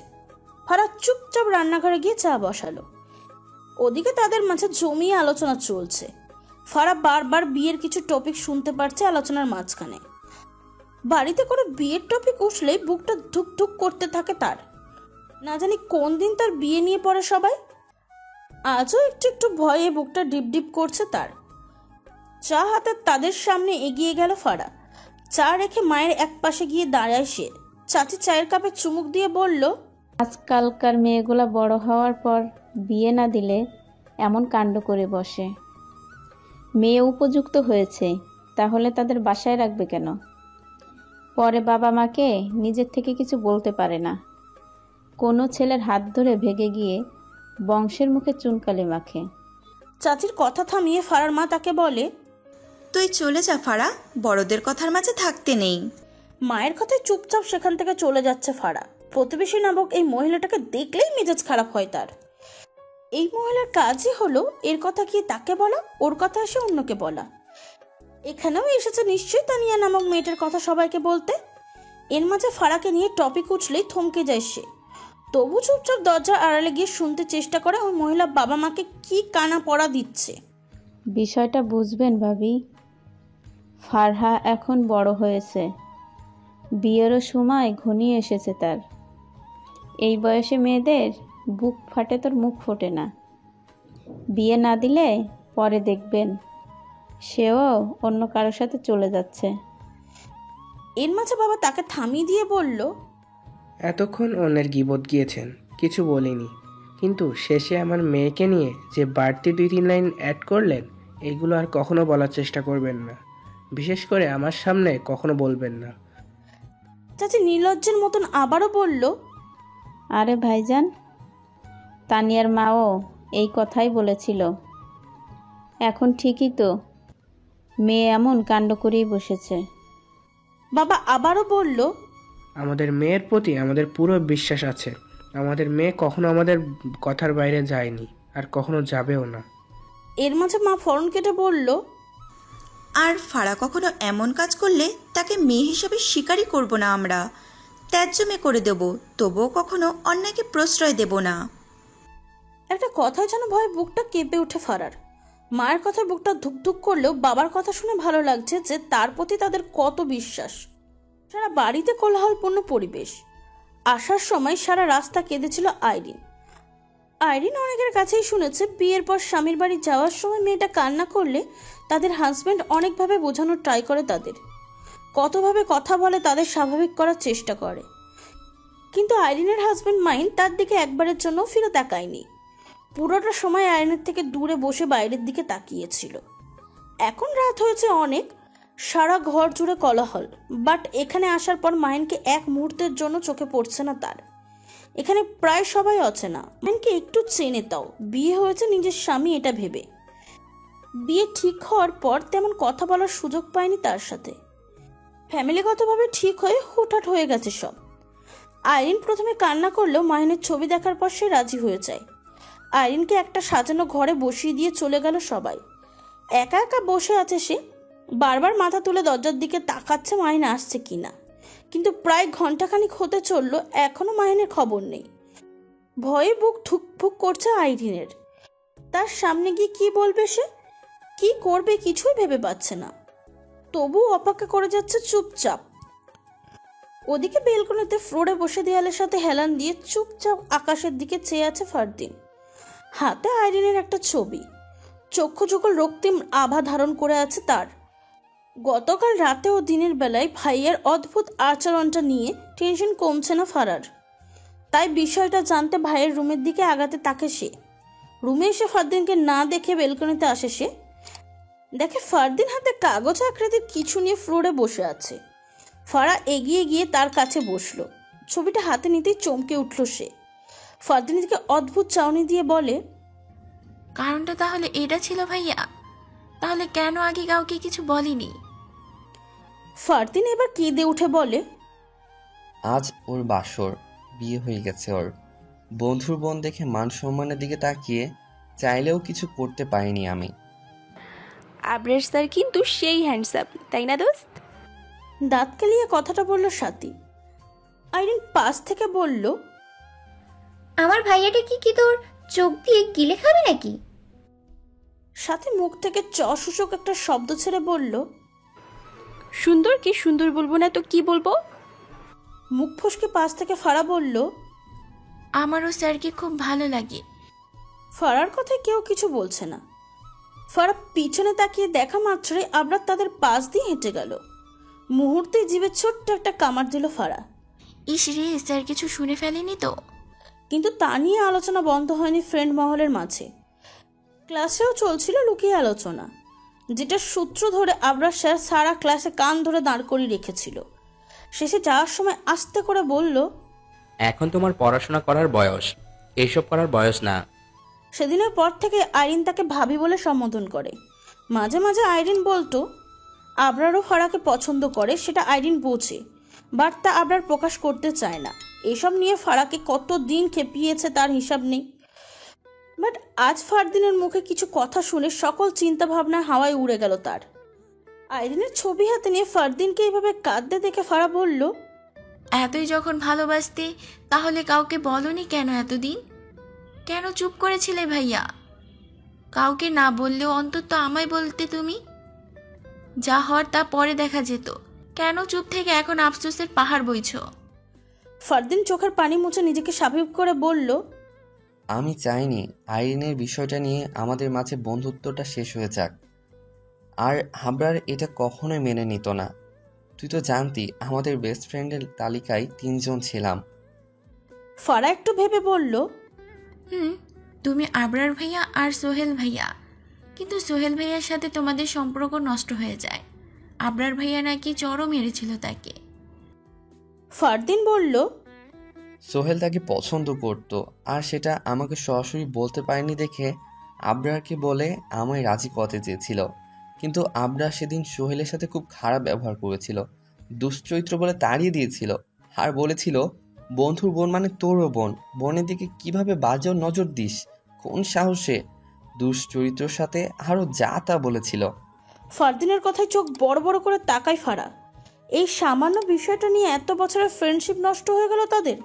ফারাহ চুপচাপ রান্নাঘরে গিয়ে চা বসালো। ওদিকে তাদের মাঝে জমিয়ে আলোচনা চলছে। ফারাহ বারবার বিয়ের কিছু টপিক শুনতে পারছে আলোচনার মাঝখানে। বাড়িতে করে বিয়ের টপিক উঠলেই বুকটা ধুক ধুক করতে থাকে তার। না জানি কোন দিন তার বিয়ে নিয়ে পড়ে সবাই। আজও একটু একটু ভয়ে বুকটা ডিপ ডিপ করছে তার। চা হাতে তাদের সামনে এগিয়ে গেল ফারাহ। চা রেখে মায়ের এক পাশে গিয়ে দাঁড়ায় সে। চাচি চায়ের কাপে চুমুক দিয়ে বলল,
আজকালকার মেয়েগুলা বড় হওয়ার পর বিয়ে না দিলে এমন কাণ্ড করে বসে। মেয়ে উপযুক্ত হয়েছে, তাহলে তাদের বাসায় রাখবে কেন? পরে বাবা মাকে নিজের থেকে কিছু বলতে পারে না। কোনো ছেলের হাত ধরে ভেগে গিয়ে বংশের মুখে চুনকালি মাখে।
চাচির কথা থামিয়ে ফারার মা তাকে বলে,
তুই চলে যা ফারা, বড়দের কথার মাঝে থাকতে নেই।
মায়ের কথায় চুপচাপ সেখান থেকে চলে যাচ্ছে ফারাহ। প্রতিবেশী নামক এই মহিলাটাকে দেখলেই মেজাজ খারাপ হয় তার। এই মহিলার কাজই হলো এর কথা গিয়ে তাকে বলা, ওর কথা এসে অন্যকে বলা। এখানেও এসেছে নিশ্চয়ই তানিয়া নামক মেয়েটার কথা সবাইকে বলতে। এর মাঝে ফারাকে নিয়ে টপিক উঠলেই থমকে যায় সে। তবু চুপচাপ দরজার আড়ালে গিয়ে শুনতে চেষ্টা করে ওই মহিলা বাবা মাকে কি কানা পড়া দিচ্ছে।
বিষয়টা বুঝবেন ভাবি, ফারহা এখন বড় হয়েছে, বিয়েরও সময় ঘনিয়ে এসেছে তার। এই বয়সে মেয়েদের বুক ফাটে তোর মুখ ফোটে না। বিয়ে না দিলে পরে দেখবেন সেও অন্য কারোর সাথে চলে যাচ্ছে।
এর মাঝে বাবা তাকে থামিয়ে দিয়ে বলল,
এতক্ষণ অন্যের গীবত গিয়েছেন, কিছু বলিনি, কিন্তু শেষে আমার মেয়েকে নিয়ে যে বাড়তি 2-3 লাইন অ্যাড করলেন, এইগুলো আর কখনো বলার চেষ্টা করবেন না। বিশেষ করে আমার সামনে কখনো বলবেন না।
চাচি নির্লজ্জের মতন আবারও বলল,
আরে ভাইজান, তানিয়ার মাও এই কথাই বলেছিল। এখন ঠিকই তো, মেয়ে এমন কাণ্ড করেই বসেছে।
বাবা আবারও বলল,
আমাদের মেয়ের প্রতি আমাদের পুরো বিশ্বাস আছে। আমাদের মেয়ে কখনো আমাদের কথার বাইরে যায়নি, আর কখনো যাবেও না।
এর মাঝে মা ফরন কেটে বলল,
আর ফারা কখনো এমন কাজ করলে তাকে মেয়ে হিসেবে স্বীকারই করব না আমরা, ত্যায্য মেয়ে করে দেব, তবুও কখনো অন্যায়কে প্রশ্রয় দেব না।
একটা কথায় যেন ভয়ে বুকটা কেঁপে উঠে ফারার। মায়ের কথায় বুকটা ধুকধুক করলেও বাবার কথা শুনে ভালো লাগছে যে তার প্রতি তাদের কত বিশ্বাস। সারা বাড়িতে কোলাহলপূর্ণ পরিবেশ। আসার সময় সারা রাস্তা কেঁদেছিল আইরিন। আইরিন অনেকের কাছেই শুনেছে বিয়ের পর স্বামীর বাড়ি যাওয়ার সময় মেয়েটা কান্না করলে তাদের হাজব্যান্ড অনেকভাবে বোঝানোর ট্রাই করে, তাদের কতভাবে কথা বলে তাদের স্বাভাবিক করার চেষ্টা করে। কিন্তু আইরিনের হাজব্যান্ড মাইন তার দিকে একবারের জন্য ফিরে তাকায়নি। পুরোটা সময় আইরিনের থেকে দূরে বসে বাইরের দিকে তাকিয়েছিল। এখন রাত হয়েছে অনেক, সারা ঘর জুড়ে কোলাহল, বাট এখানে আসার পর মাইনকে এক মুহূর্তের জন্য চোখে পড়ছে না তার। এখানে প্রায় সবাই অচেনা, মাইনকে একটু চেনে, তাও বিয়ে হয়েছে নিজের স্বামী এটা ভেবে। বিয়ে ঠিক হওয়ার পর তেমন কথা বলার সুযোগ পায়নি তার সাথে। ফ্যামিলিগতভাবে ঠিক হয়ে হুটহাট হয়ে গেছে সব। আইরিন প্রথমে কান্না করলেও মাহিনের ছবি দেখার পর সে রাজি হয়ে যায়। আইরিনকে একটা সাজানো ঘরে বসিয়ে দিয়ে চলে গেল সবাই। একা একা বসে আছে সে, বারবার মাথা তুলে দরজার দিকে তাকাচ্ছে মাহিন আসছে কিনা। কিন্তু প্রায় ঘন্টাখানিক হতে চললো, এখনো মাহিনের খবর নেই। ভয়ে বুক ধুকফুক করছে আইরিনের। তার সামনে গিয়ে কি বলবে সে, কি করবে কিছুই ভেবে পাচ্ছে না। তবু অপেক্ষা করে যাচ্ছে চুপচাপ। ওদিকে বেলকনিতে ফ্লোরে বসে দেয়ালের সাথে হেলান দিয়ে চুপচাপ আকাশের দিকে চেয়ে আছে ফারদিন। হাতে আইরিনের একটা ছবি, চক্ষু যুগল রক্তিম আভা ধারণ করে আছে তার। গতকাল রাতে ও দিনের বেলায় ভাইয়ের অদ্ভুত আচরণটা নিয়ে টেনশন কমছে না ফারার। তাই বিষয়টা জানতে ভাইয়ের রুমের দিকে আগাতে তাকে সে। রুমে এসে ফারদিনকে না দেখে বেলকনিতে আসে সে। দেখে ফারদিন হাতে কাগজ আকৃতির কিছু নিয়ে ফ্লোরে বসে আছে। ফারা এগিয়ে গিয়ে তার কাছে বসলো। ছবিটা হাতে নিতেই চমকে উঠল সে। ফারদিনের দিকে অদ্ভুত চাউনি দিয়ে বলে,
কারণটা তাহলে এটা ছিল ভাইয়া? তাহলে কেন আগে কাউকে কিছু বলিনি?
ফারদিন এবার কেঁদে উঠে বলে,
আজ ওর বাসর, বিয়ে হয়ে গেছে ওর। বন্ধুর বোন দেখে মান সম্মানের দিকে তাকিয়ে চাইলেও কিছু করতে পারিনি আমি।
আবরার স্যার কিন্তু সেই হ্যান্ডসাম, তাই না দোস্ত?
দাঁত কেলিয়ে কথাটা বলল স্বাতী। আইরিন পাশ থেকে বলল,
আমার ভাইয়াটা কি তোর চোখ দিয়ে গিলে খাবে নাকি?
সাথে মুখ থেকে চসূচক একটা শব্দ ছেড়ে বলল,
সুন্দর কি সুন্দর বলবো না তো কি বলবো?
মুখ ফসকে পাশ থেকে ফারা বলল,
আমারও স্যারকে খুব ভালো লাগে।
ফারার কথায় কেউ কিছু বলছে না। ফারা পিছনে তাকিয়ে দেখা মাত্রই আবরার তাদের পাশ দিয়ে হেঁটে গেল। মুহূর্তে জিভে ছোট্ট একটা কামড় দিল ফারা।
ইস রে, স্যার কিছু শুনে ফেলেনি তো?
কিন্তু তা নিয়ে আলোচনা বন্ধ হয়নি ফ্রেন্ড মহলের মাঝে। ক্লাসেও চলছিল লুকিয়ে আলোচনা, যেটা সূত্র ধরে আবরার স্যার সারা ক্লাসে কান ধরে দাঁড় করিয়ে রেখেছিল। শেষে যাওয়ার সময় আস্তে করে বলল,
এখন তোমার পড়াশোনা করার বয়স, এইসব করার বয়স না।
সেদিনের পর থেকে আইরিন তাকে ভাবি বলে সম্বোধন করে। মাঝে মাঝে আইরিন বলতো আবরারও ফারাকে পছন্দ করে, সেটা আইরিন বোঝে, বাট তা আবরার প্রকাশ করতে চায় না। এসব নিয়ে ফারাকে কত দিন খেপিয়েছে তার হিসাব নেই। বাট আজ ফারদিনের মুখে কিছু কথা শুনে সকল চিন্তা ভাবনা হাওয়ায় উড়ে গেল তার। আইরিনের ছবি হাতে নিয়ে ফারদিনকে এইভাবে কাঁদতে দেখে ফারা বলল,
এতই যখন ভালোবাসতে তাহলে কাউকে বলনি কেন এতদিন? কেন চুপ করেছিলে ভাইয়া? কাউকে না বললেও অন্তত আমায় বলতে তুমি। যা হওয়ার তা পরে দেখা যেত, কেন চুপ থেকে এখন আফসোসের পাহাড় বইছো?
ফারদিন চোখের পানি মুছে নিজেকে স্বাভাবিক করে বলল,
আমি চাইনি আইরিনের বিষয়টা নিয়ে আমাদের মাঝে বন্ধুত্বটা শেষ হয়ে যাক। আর হাবরার এটা কখনোই মেনে নিত না। তুই তো জানতি আমাদের বেস্ট ফ্রেন্ডের তালিকায় 3 জন ছিলাম।
ফারা একটু ভেবে বলল,
তুমি আবরার ভাইয়া আর সোহেল ভাইয়া, কিন্তু সোহেল ভাইয়ার সাথে তোমাদের সম্পর্ক নষ্ট হয়ে যায়। আবরার ভাইয়া নাকি চরম মেরেছিল তাকে।
ফারদিন বলল,
সোহেল তাকে পছন্দ করত, আর সেটা আমাকে সরাসরি বলতে পারেনি দেখে আবরারকে বলে আমায় রাজি করতে চেয়েছিল। কিন্তু আবরার সেদিন সোহেলের সাথে খুব খারাপ ব্যবহার করেছিল, দুশ্চরিত্র বলে তাড়িয়ে দিয়েছিল, আর বলেছিল বন্ধুর বোন মানে তোরও বোন, বোনের দিকে কিভাবে বাজে নজর দিস, কোন সাহসে, দুশ্চরিত্রর সাথে আরও যা তা বলেছিল।
ফারদিনের কথায় চোখ বড় বড় করে তাকায় ফারা। এই সামান্য বিষয়টা নিয়ে এত বছরের ফ্রেন্ডশিপ নষ্ট হয়ে গেল তাদের।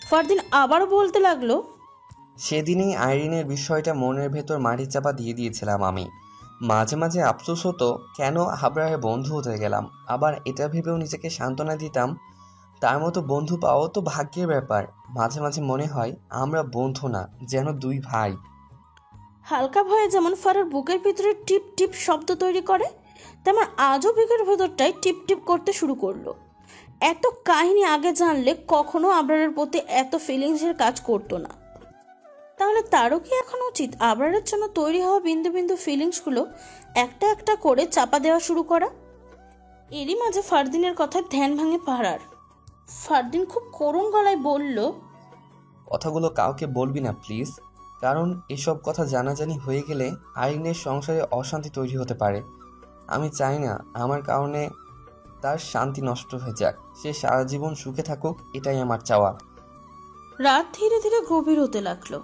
ফারদিন আবারও বলতে লাগলো,
সেদিনই আইরিনের বিষয়টা মনের ভেতর মাটি চাপা দিয়ে দিয়েছিলাম আমি। মাঝে মাঝে আফসোস হতো কেন হাবরারের বন্ধু হতে গেলাম, আবার এটা ভেবেও নিজেকে সান্ত্বনা দিতাম তার মতো বন্ধু পাওয়া তো ভাগ্যের ব্যাপার। মাঝে মাঝে মনে হয় আমরা বন্ধু না, যেন 2 ভাই।
হালকা ভয়ে যেমন ফারার বুকের ভিতরে টিপ টিপ শব্দ তৈরি করে, তেমন আজও বুকের ভেতরটাই টিপ টিপ করতে শুরু করলো। এত কাহিনী আগে জানলে কখনো আবরারের প্রতি এত ফিলিংসের কাজ করতো না। তাহলে তারও কি এখন উচিত আবরারের জন্য তৈরি হওয়া বিন্দু বিন্দু ফিলিংসগুলো একটা একটা করে চাপা দেওয়া শুরু করা? এরই মাঝে ফারদিনের কথায় ধ্যান ভাঙে পাহারার। ফারদিন খুব করুণ গলায় বলল,
কথাগুলো কাউকে বলবি না প্লিজ, কারণ এসব কথা জানাজানি হয়ে গেলে আইরিনের সংসারে অশান্তি তৈরি হতে পারে। আমি চাই না আমার কারণে তার শান্তি নষ্ট হয়ে যাক, সে সারা জীবন সুখে থাকুক, এটাই আমার চাওয়া।
রাত ধীরে ধীরে গভীর হতে লাগলো,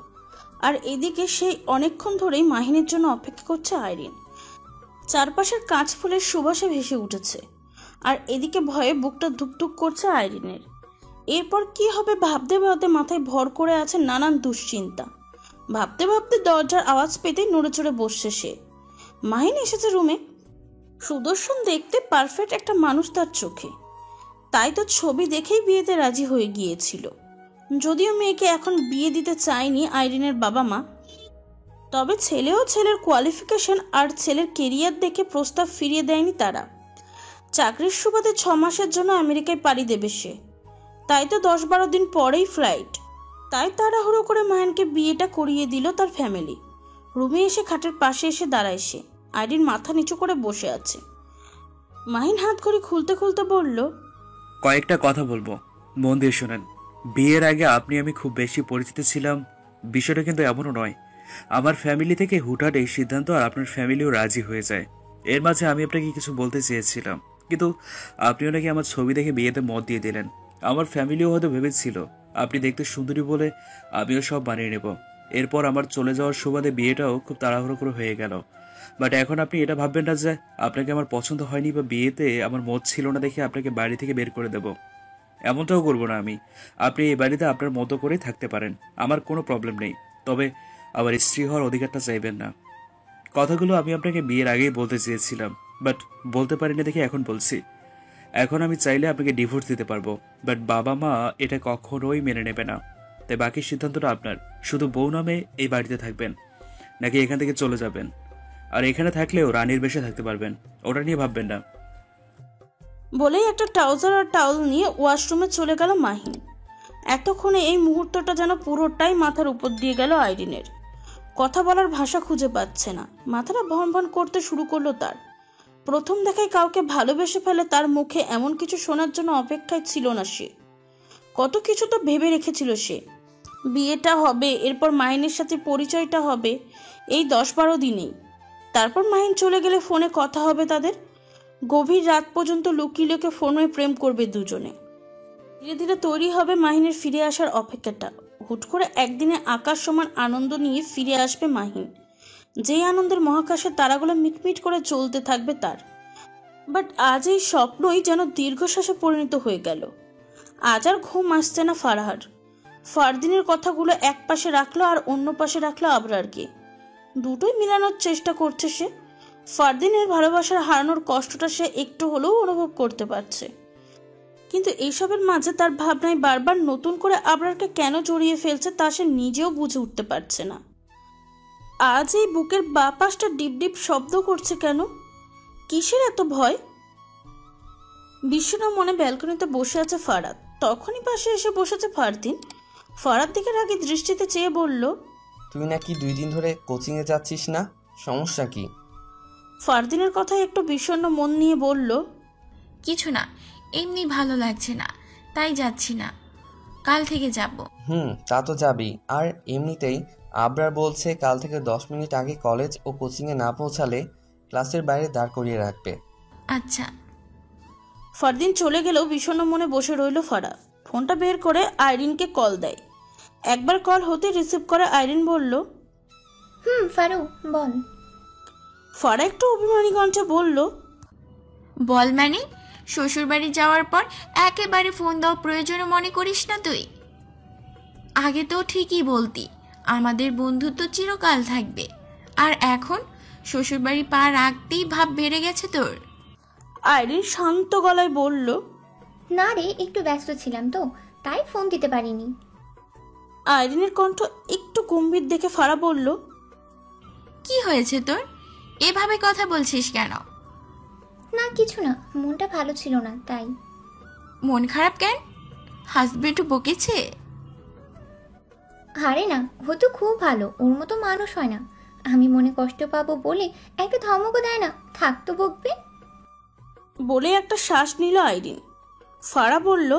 আর এদিকে সেই অনেকক্ষণ ধরেই মাহিনের জন্য অপেক্ষা করছে আইরিন। চারপাশের কাঁচ ফুলের সুবাসে ভেসে উঠেছে, আর এদিকে ভয়ে বুকটা ধুকধুক করছে আইরিনের। এরপর কি হবে ভাবতে ভাবতে মাথায় ভর করে আছে নানান দুশ্চিন্তা। ভাবতে ভাবতে দরজার আওয়াজ পেতে নড়ে চড়ে বসছে সে। মাহিন এসেছে রুমে। সুদর্শন দেখতে পারফেক্ট একটা মানুষ তার চোখে, তাই তো ছবি দেখেই বিয়েতে রাজি হয়ে গিয়েছিল। যদিও মেয়েকে এখন বিয়ে দিতে চায়নি আইরিনের বাবা মা, তবে ছেলেও ছেলের কোয়ালিফিকেশন আর ছেলের কেরিয়ার দেখে প্রস্তাব ফিরিয়ে দেয়নি তারা। চাকরির সুবাদে 6 মাসের জন্য আমেরিকায় পাড়ি দেবে সে, তাই তো 10-12 দিন পরেই ফ্লাইট। তাই তাড়াহুড়ো করে মাহিনকে বিয়েটা করিয়ে দিল তার ফ্যামিলি। রুমে এসে খাটের পাশে এসে দাঁড়ায় সে। আইরিন মাথা নিচু করে বসে আছে। মাহিন হাত ঘড়ি খুলতে খুলতে বলল,
কয়েকটা কথা বলবো, মন দিয়ে শোনেন। বিয়ের আগে আমি খুব বেশি পরিচিত ছিলাম, বিষয়টা কিন্তু এমনও নয়। আমার ফ্যামিলি থেকে হুটহাট এই সিদ্ধান্ত আর আপনার ফ্যামিলিও রাজি হয়ে যায়। এর মাঝে আমি আপনাকে কিছু বলতে চেয়েছিলাম, কিন্তু আপনিও নাকি আমার ছবি দেখে বিয়েতে মত দিয়ে দিলেন। আমার ফ্যামিলিও হয়তো ভেবেছিল আপনি দেখতে সুন্দরী বলে আমিও সব মানিয়ে নেব, এরপর আমার চলে যাওয়ার সুবাদে বিয়েটাও খুব তাড়াহুড়ো করে হয়ে গেল। বাট এখন আপনি এটা ভাববেন না যে আপনাকে আমার পছন্দ হয়নি বা বিয়েতে আমার মত ছিল না দেখে আপনাকে বাড়ি থেকে বের করে দেব। এমনটাও করবো না আমি। আপনি এই বাড়িতে আপনার মতো করেই থাকতে পারেন, আমার কোনো প্রবলেম নেই। তবে আমার স্ত্রী হওয়ার অধিকারটা চাইবেন না। কথাগুলো আমি আপনাকে বিয়ের আগেই বলতে চেয়েছিলাম, বাট বলতে পারিনি দেখে এখন বলছি। এখন আমি চাইলে আপনাকে ডিভোর্স দিতে পারবো, বাট বাবা মা এটা কখনোই মেনে নেবে না। তাই বাকি সিদ্ধান্তটা আপনার। শুধু বউ নামে এই বাড়িতে থাকবেন নাকি এখান থেকে চলে যাবেন, আর এখানে থাকলেও রানীর বেশে থাকতে পারবেন, ওটা নিয়ে ভাববেন না।
বলেই একটা ট্রাউজার আর টাওয়েল নিয়ে ওয়াশরুমে চলে গেল মাহিন। এতক্ষণে এই মুহূর্তটা যেন পুরোটাই মাথার উপর দিয়ে গেল আইরিনের। কথা বলার ভাষা খুঁজে পাচ্ছে না, মাথাটা ভন ভন করতে শুরু করলো তার। প্রথম দেখায় কাউকে ভালোবেসে ফেলে তার মুখে এমন কিছু শোনার জন্য অপেক্ষায় ছিল না সে। কত কিছু তো ভেবে রেখেছিল সে। বিয়েটা হবে, এরপর মাহিনের সাথে পরিচয়টা হবে এই 10-12 দিনেই। তারপর মাহিন চলে গেলে ফোনে কথা হবে তাদের। গভীর রাত পর্যন্ত লুকিয়ে লুকিয়ে ফোনে প্রেম করবে দুজনে। ধীরে ধীরে তৈরি হবে মাহিনের ফিরে আসার অপেক্ষাটা। হুট করে একদিনে আকাশ সমান আনন্দ নিয়ে ফিরে আসবে মাহিন, যেই আনন্দের মহাকাশের তারাগুলো মিটমিট করে চলতে থাকবে তার। বাট আজ এই স্বপ্নই যেন দীর্ঘশ্বাসে পরিণত হয়ে গেল। আজ আর ঘুম আসছে না ফারহার। ফারদিনের কথাগুলো এক পাশে রাখলো আর অন্য পাশে রাখলো আবরারকে। দুটোই মিলানোর চেষ্টা করছে সে। ফারদিনের ভালোবাসার হারানোর কষ্টটা সে একটু হলেও অনুভব করতে পারছে, কিন্তু এইসবের মাঝে তার ভাবনায় বারবার নতুন করে আবরারকে কেন জড়িয়ে ফেলছে তা সে নিজেও বুঝে উঠতে পারছে না। আজ এই বুকের বাঁ পাশটা ডিপ ডিপ শব্দ করছে কেন? কিসের এত ভয়? বিশ্বনাথ মনে ব্যালকনিতে বসে আছে ফারাদ। তখনই পাশে এসে বসেছে ফারদিন। ফারাদ দিকে রাগে দৃষ্টিতে চেয়ে বলল,
তুই নাকি 2 দিন ধরে কোচিংয়ে যাচ্ছিস না, সমস্যা কি?
ফারদিনের কথায় একটু বিষণ্ণ মন নিয়ে বলল,
কিছু না, এমনি ভালো লাগছে না, তাই যাচ্ছি না, কাল থেকে যাব।
তা তো যাবি। আর এমনিতেই আবরার বলছে কাল থেকে 10 মিনিট আগে কলেজ ও কোচিংয়ে না পৌঁছালে ক্লাসের বাইরে দাঁড় করিয়ে রাখবে।
আচ্ছা।
ফারদিন চলে গেলেও বিষণ্ণ মনে বসে রইল ফারা। ফোনটা বের করে আইরিনকে কল দেয়। একবার কল হতে রিসিভ করে আইরিন বলল,
ফারু বল।
ফারা একটু অভিমানী কণ্ঠে বলল,
বল মানে? শ্বশুরবাড়ি যাওয়ার পর একেবারে ফোন দেওয়া প্রয়োজনে মনে করিস না তুই? আগে তো ঠিকই বলতি আমাদের বন্ধুত্ব চিরকাল থাকবে, আর এখন শ্বশুরবাড়ি পা রাখতেই ভাব বেড়ে গেছে তোর।
আইরিন শান্ত গলায় বলল,
না রে, একটু ব্যস্ত ছিলাম তো, তাই ফোন দিতে পারিনি।
আইরিনের কণ্ঠ একটু গম্ভীর দেখে ফারা বলল,
কি হয়েছে তোর? এভাবে কথা বলছিস কেন?
না কিছু না, মনটা ভালো ছিল না তাই।
মন খারাপ কেন? হাজবেন্ড বকেছে?
আরে না, ও তো খুব ভালো, ওর মতো মানুষ হয় না। আমি মনে কষ্ট পাবো বলে একটা ধমকও দেয় না, থাকতো বকবে।
বলে একটা শ্বাস নিল আইরিন। ফারা বলল,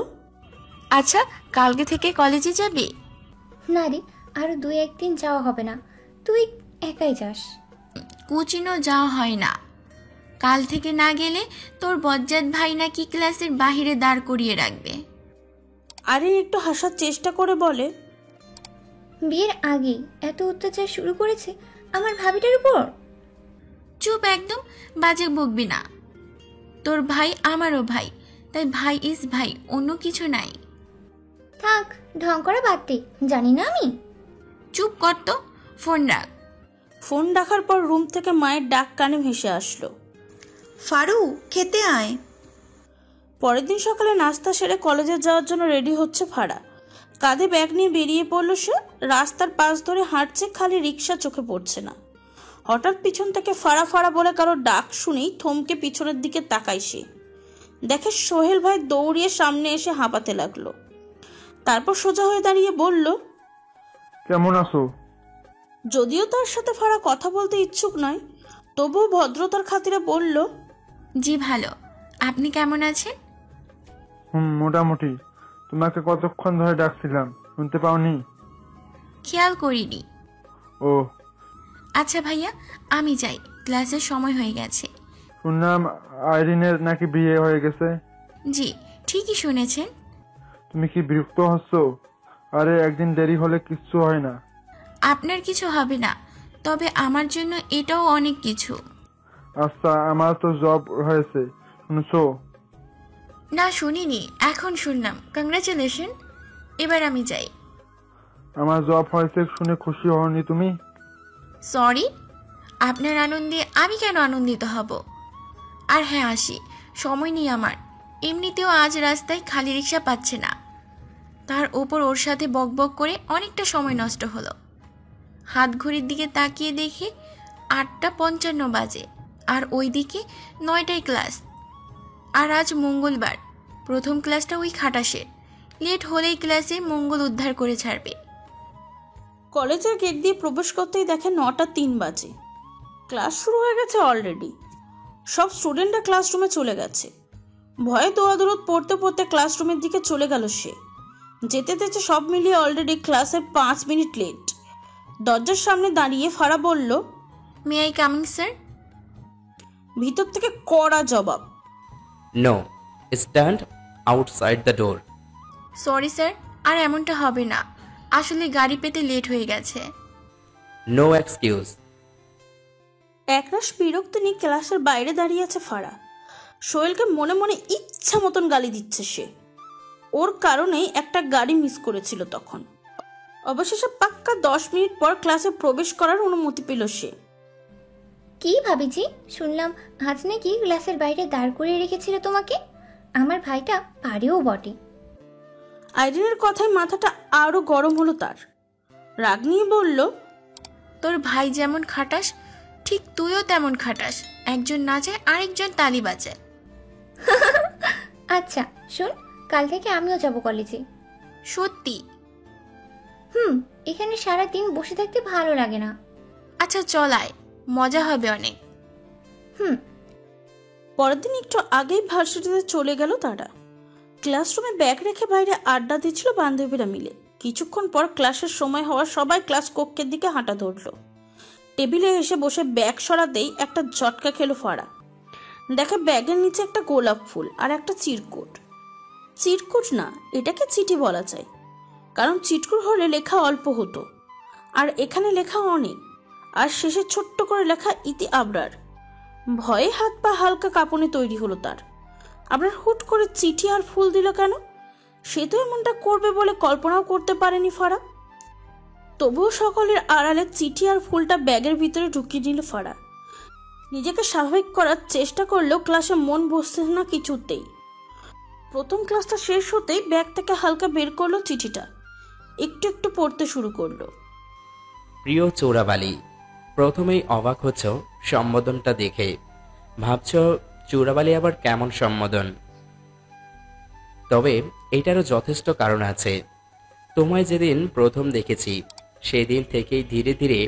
আচ্ছা, কালকে থেকে কলেজে যাবি?
না রে, আরো 2-1 দিন যাওয়া হবে না, তুই একাই যাস।
কোচিংও যাওয়া হয় না। কাল থেকে না গেলে তোর বজ্জাত ভাই নাকি ক্লাসের বাহিরে দাঁড় করিয়ে রাখবে।
আইরিন একটু হাসার চেষ্টা করে বলে,
বিয়ের আগেই এত অত্যাচার শুরু করেছে আমার ভাবিটার উপর।
চুপ একদম, বাজে বকবি না। তোর ভাই আমারও ভাই, তাই ভাই ইজ ভাই, অন্য কিছু নাই।
থাক, ঢং করা বাদ দে, জানি না আমি।
চুপ কর তো, ফোন রাখ।
ফোন রাখার পর রুম থেকে মায়ের ডাক কানে ভেসে আসলো,
ফারু খেতে আয়।
পরের দিন সকালে নাস্তা সেরে কলেজে যাওয়ার জন্য রেডি হচ্ছে ফারা। কাঁধে ব্যাগ নিয়ে বেরিয়ে পড়ল সে। রাস্তার পাশ ধরে হাঁটছে, খালি রিক্সা চোখে পড়ছে না। হঠাৎ পিছন থেকে ফারা ফারা বলে কারো ডাক শুনেই থমকে পিছনের দিকে তাকায় সে। দেখে সোহেল ভাই দৌড়িয়ে সামনে এসে হাঁপাতে লাগলো। তারপর সোজা হয়ে দাঁড়িয়ে বলল,
কেমন আছো?
যদিও তার সাথে ফারা কথা বলতে ইচ্ছুক নয়, তবুও ভদ্রতার খাতিরে বলল,
জি ভালো, আপনি কেমন আছেন?
মোটামুটি। তোমাকে কতক্ষণ ধরে ডাকছিলাম, শুনতে পাওনি?
খেয়াল করিনি।
ও
আচ্ছা ভাইয়া, আমি যাই, ক্লাসের সময় হয়ে গেছে।
শুনলাম আইরিনের নাকি বিয়ে হয়ে গেছে।
জি ঠিকই শুনেছেন।
তুমি কি বিরক্ত হচ্ছ? আরে একদিন দেরি হলে কিচ্ছু হয় না।
আপনার কিছু হবে না, তবে আমার জন্য এটাও অনেক কিছু।
আচ্ছা, আমার তো জব হয়েছে, শুনছো?
না শুনিনি, এখন শুনলাম। কংগ্রাচুলেশন। এবার আমি যাই।
আমার জব হয়েছে শুনে খুশি হওনি তুমি?
সরি, আপনার আনন্দে আমি কেন আনন্দিত হব? আর হ্যাঁ, আসি, সময় নেই আমার। এমনিতেও আজ রাস্তায় খালি রিক্সা পাচ্ছে না, তার ওপর ওর সাথে বকবক করে অনেকটা সময় নষ্ট হলো। হাত ঘড়ির দিকে তাকিয়ে দেখে 8:55 বাজে, আর ওইদিকে 9টায় ক্লাস। আর আজ মঙ্গলবার, প্রথম ক্লাসটা ওই খাটাসের। লেট হলেই ক্লাসে মঙ্গল উদ্ধার করে ছাড়বে।
কলেজের গেট দিয়ে প্রবেশ করতেই দেখে 9:03 বাজে। ক্লাস শুরু হয়ে গেছে অলরেডি। সব স্টুডেন্টরা ক্লাসরুমে চলে গেছে। ভয়ে দৌড়াদৌড় পড়তে পড়তে ক্লাসরুমের দিকে চলে গেল সে। যেতে যেতে সব মিলিয়ে অলরেডি ক্লাসের 5 মিনিট লেট। দরজার সামনে দাঁড়িয়ে ফারা বলল,
মে আই কামিং স্যার?
ভিতর থেকে কড়া জবাব,
no, stand outside the door.
Sorry sir, আর এমনটা হবে না, আসলে গাড়ি পেতে লেট হয়ে গেছে।
No excuse.
একরাশ বিরক্ত নিয়ে ক্লাসের বাইরে দাঁড়িয়ে আছে ফারা। সোহেলকে মনে মনে ইচ্ছা মতন গালি দিচ্ছে সে। ওর কারণেই একটা গাড়ি মিস করেছিল তখন। অবশেষে পাক্কা 10 মিনিট পর ক্লাসে প্রবেশ করার অনুমতি পেল সে।
কি ভাবিজি, শুনলাম আজ নাকি ক্লাসের বাইরে দাঁড় করিয়ে রেখেছিল তোমাকে। আমার ভাইটা পারেও বটে।
আইরিনের কথায় মাথাটা আরো গরম হলো তার। রাগ নিয়ে বলল,
তোর ভাই যেমন খাটাস, ঠিক তুইও তেমন খাটাস। একজন নাচে আরেকজন তালি বাজায়।
আচ্ছা শোন, কাল থেকে আমিও যাব কলেজে।
সত্যি?
এখানে সারা দিন বসে থাকতে ভালো লাগে না।
আচ্ছা চল আয়, মজা হবে অনেক।
পরের দিন একটু আগেই ভার্সিটিতে চলে গেল তারা। ক্লাসরুমে ব্যাগ রেখে বাইরে আড্ডা দিচ্ছিল বান্ধবীরা মিলে। কিছুক্ষণ পর ক্লাসের সময় হওয়া সবাই ক্লাস কক্ষের দিকে হাঁটা ধরল। টেবিলে এসে বসে ব্যাগ সরাতেই একটা ঝটকা খেলো ফারা। দেখে ব্যাগের নিচে একটা গোলাপ ফুল আর একটা চিরকুট। চিরকুট না, এটাকে চিঠি বলা যায়, কারণ চিরকুট হলে লেখা অল্প হতো, আর এখানে লেখা অনেক। আর শেষে ছোট্ট করে লেখা ইতি আবরার। ভয়ে হাত পা হালকা কাঁপুনি তৈরি হলো তার। আবরার হুট করে চিঠি আর ফুল দিল কেন? সে তো এমনটা করবে বলে কল্পনাও করতে পারেনি ফারা। তবুও সকলের আড়ালে চিঠি আর ফুলটা ব্যাগের ভিতরে ঢুকিয়ে দিল ফারা। নিজেকে স্বাভাবিক করার চেষ্টা করলেও ক্লাসে মন বসছে না কিছুতেই। প্রথম ক্লাসটা শেষ হতেই ব্যাগ থেকে হালকা বের করলো চিঠিটা। একটু একটু পড়তে শুরু করলো।
প্রিয় চোরাবালি, প্রথমেই অবাক হচ্ছ সম্বোধনটা দেখে। ভাবছ চোরাবালি আবার কেমন সম্বোধন? তবে এটারও যথেষ্ট কারণ আছে। তোমায় যেদিন প্রথম দেখেছি সেদিন থেকেই ধীরে ধীরে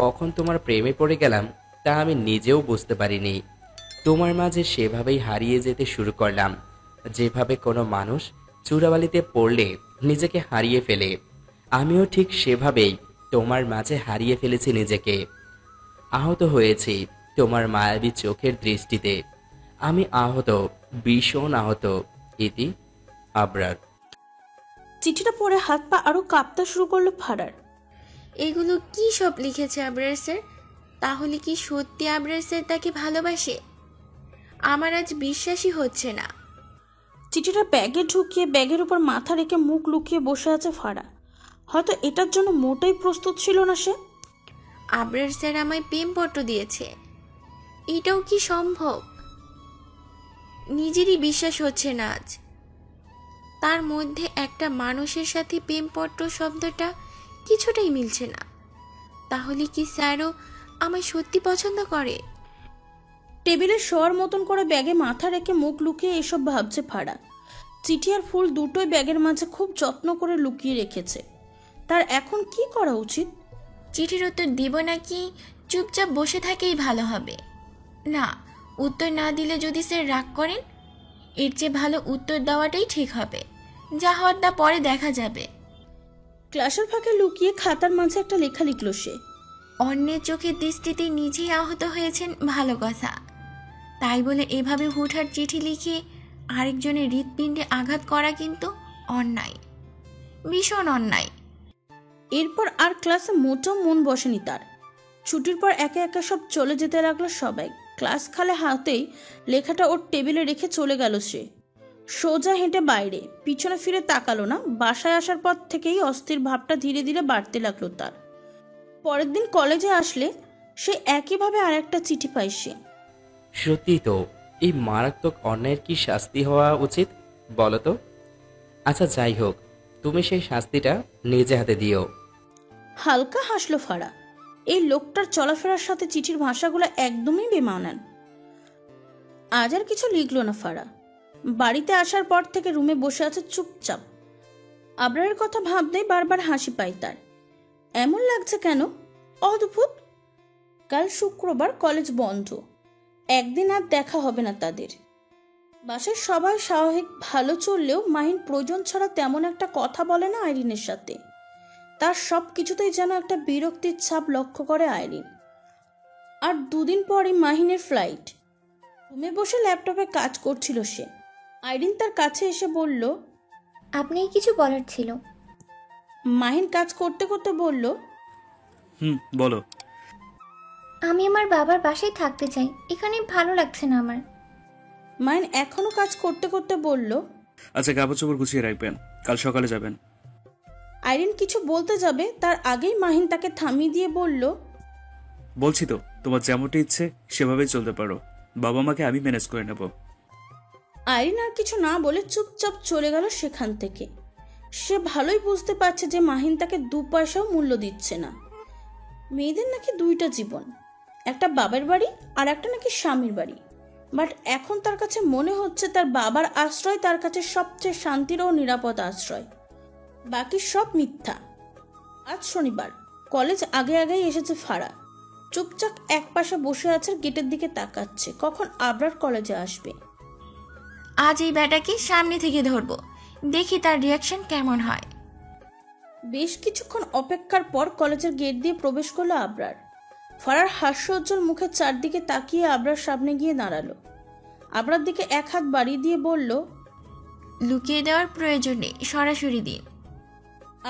কখন তোমার প্রেমে পড়ে গেলাম তা আমি নিজেও বুঝতে পারিনি। তোমার মাঝে সেভাবেই হারিয়ে যেতে শুরু করলাম, যেভাবে কোনো মানুষ চোরাবালিতে পড়লে নিজেকে হারিয়ে ফেলে। আমিও ঠিক সেভাবেই তোমার মাঝে হারিয়ে ফেলেছি নিজেকে। আহত হয়েছি তোমার মায়াবী চোখের দৃষ্টিতে। আমি আহত, ভীষণ আহত। ইতি আবরার।
চিঠিটা পড়ে হাত পা আরো কাঁপতে শুরু করলো ফারার।
এগুলো কি সব লিখেছে আবরার স্যার? তাহলে কি সত্যি আবরার স্যার তাকে ভালোবাসে? আমার আজ বিশ্বাসই হচ্ছে না।
চিঠিটা ব্যাগে ঢুকিয়ে ব্যাগের উপর মাথা রেখে মুখ লুকিয়ে বসে আছে ফারা। হয়তো এটার জন্য মোটেই প্রস্তুত ছিল না সে।
আবরার স্যার আমায় প্রেমপত্র দিয়েছে, এটাও কি সম্ভব? নিজেরই বিশ্বাস হচ্ছে না আজ। তার মধ্যে একটা মানুষের সাথে প্রেমপত্র শব্দটা কিছুটাই মিলছে না। তাহলে কি স্যারও আমায় সত্যি পছন্দ করে?
টেবিলে শোয়ার মতন করে ব্যাগে মাথা রেখে মুখ লুকিয়ে এসব ভাবছে ফারা। চিঠি আর ফুল দুটোই ব্যাগের মাঝে খুব যত্ন করে লুকিয়ে রেখেছে। তার এখন কি করা উচিত?
চিঠির উত্তর দিব নাকি চুপচাপ বসে থাকেই ভালো হবে? না, উত্তর না দিলে যদি স্যার রাগ করেন, এর চেয়ে ভালো উত্তর দেওয়াটাই ঠিক হবে। যা হওয়ার তা পরে দেখা যাবে।
ক্লাসের ফাঁকে লুকিয়ে খাতার মাঝে একটা লেখা লিখল সে।
অন্যের চোখের দৃষ্টিতে নিজেই আহত হয়েছেন, ভালো কথা। তাই বলে এভাবে হুটহাট চিঠি লিখে আরেকজনের হৃৎপিণ্ডে আঘাত করা কিন্তু অন্যায়, ভীষণ অন্যায়।
এরপর আর ক্লাসে মোটেও মন বসেনি তার। ছুটির পর একে একে সব চলে যেতে লাগলো সবাই। ক্লাস খালে হাতেই লেখাটা ওর টেবিলে রেখে চলে গেল সে। সোজা হেঁটে বাইরে, পিছনে ফিরে তাকালো না। বাসায় আসার পর থেকেই অস্থির ভাবটা ধীরে ধীরে বাড়তে লাগলো তার। পরের দিন কলেজে আসলে সে একইভাবে আরেকটা চিঠি পায় সে।
সত্যি তো, এই মারাত্মক অন্যায়ের কি শাস্তি হওয়া উচিত বলো তো? আচ্ছা যাই হোক, তুমি সেই শাস্তিটা নিজে হাতে দিও।
হালকা হাসলো ফারা। এই লোকটার চলাফেরার সাথে চিঠির ভাষাগুলো একদমই বেমানান। আজ আর কিছু লিখলো না ফারা। বাড়িতে আসার পর থেকে রুমে বসে আছে চুপচাপ। আবরারের কথা ভাবতেই বারবার হাসি পায় তার। এমন লাগছে কেন? অদ্ভুত। কাল শুক্রবার, কলেজ বন্ধ। একদিন আর দেখা হবে না তাদের। বাসায় সবাই স্বাভাবিক ভালো চললেও মাহিন প্রয়োজন ছাড়া তেমন একটা কথা বলে না আইরিনের সাথে। তার সব কিছুতেই যেন একটা বিরক্তির ছাপ লক্ষ্য করে আইরিন। আর দুদিন পরই মাহিনের ফ্লাইট। রুমে বসে ল্যাপটপে কাজ করছিল সে। আইরিন তার কাছে এসে বলল,
আপনি কিছু বলার ছিল।
মাহিন কাজ করতে করতে বলল,
বলো।
আমি আমার বাবার বাসায় থাকতে চাই, এখানে ভালো লাগছে না আমার।
মাহিন এখনো কাজ করতে করতে বলল,
আচ্ছা কাপড় চোপড় গুছিয়ে রাখবেন, কাল সকালে যাবেন।
আইরিন কিছু বলতে যাবে তার আগেই মাহিন তাকে থামিয়ে দিয়ে বলল,
বলছি তো, তোমার যেমনটা ইচ্ছে সেভাবেই চলতে পারো, বাবা মাকে আমি ম্যানেজ করে নেব।
আইরিন আর কিছু না বলে চুপচাপ চলে গেল সেখান থেকে। সে ভালোই বুঝতে পারছে যে মাহিন তাকে 2 পয়সাও মূল্য দিচ্ছে না। মেয়েদের নাকি 2টা জীবন, একটা বাবার বাড়ি আর একটা নাকি স্বামীর বাড়ি। বাট এখন তার কাছে মনে হচ্ছে তার বাবার আশ্রয় তার কাছে সবচেয়ে শান্তির ও নিরাপদ আশ্রয়। বাকি সব মিথ্যা। আজ শনিবার, কলেজ আগে আগেই এসেছে ফারা। চুপচাপ এক পাশে বসে আছে, গেটের দিকে তাকাচ্ছে কখন আবরার কলেজে আসবে।
আজ এই ব্যাটাকে সামনে থেকে ধরবো, দেখি তার রিয়াকশন কেমন হয়।
বেশ কিছুক্ষণ অপেক্ষার পর কলেজের গেট দিয়ে প্রবেশ করলো আবরার। ফারার হাস্যোজ্জ্বল মুখের চারদিকে তাকিয়ে আবরার সামনে গিয়ে দাঁড়ালো। আবরার দিকে এক হাত বাড়িয়ে দিয়ে বলল,
লুকিয়ে দেওয়ার প্রয়োজন নেই, সরাসরি দিন।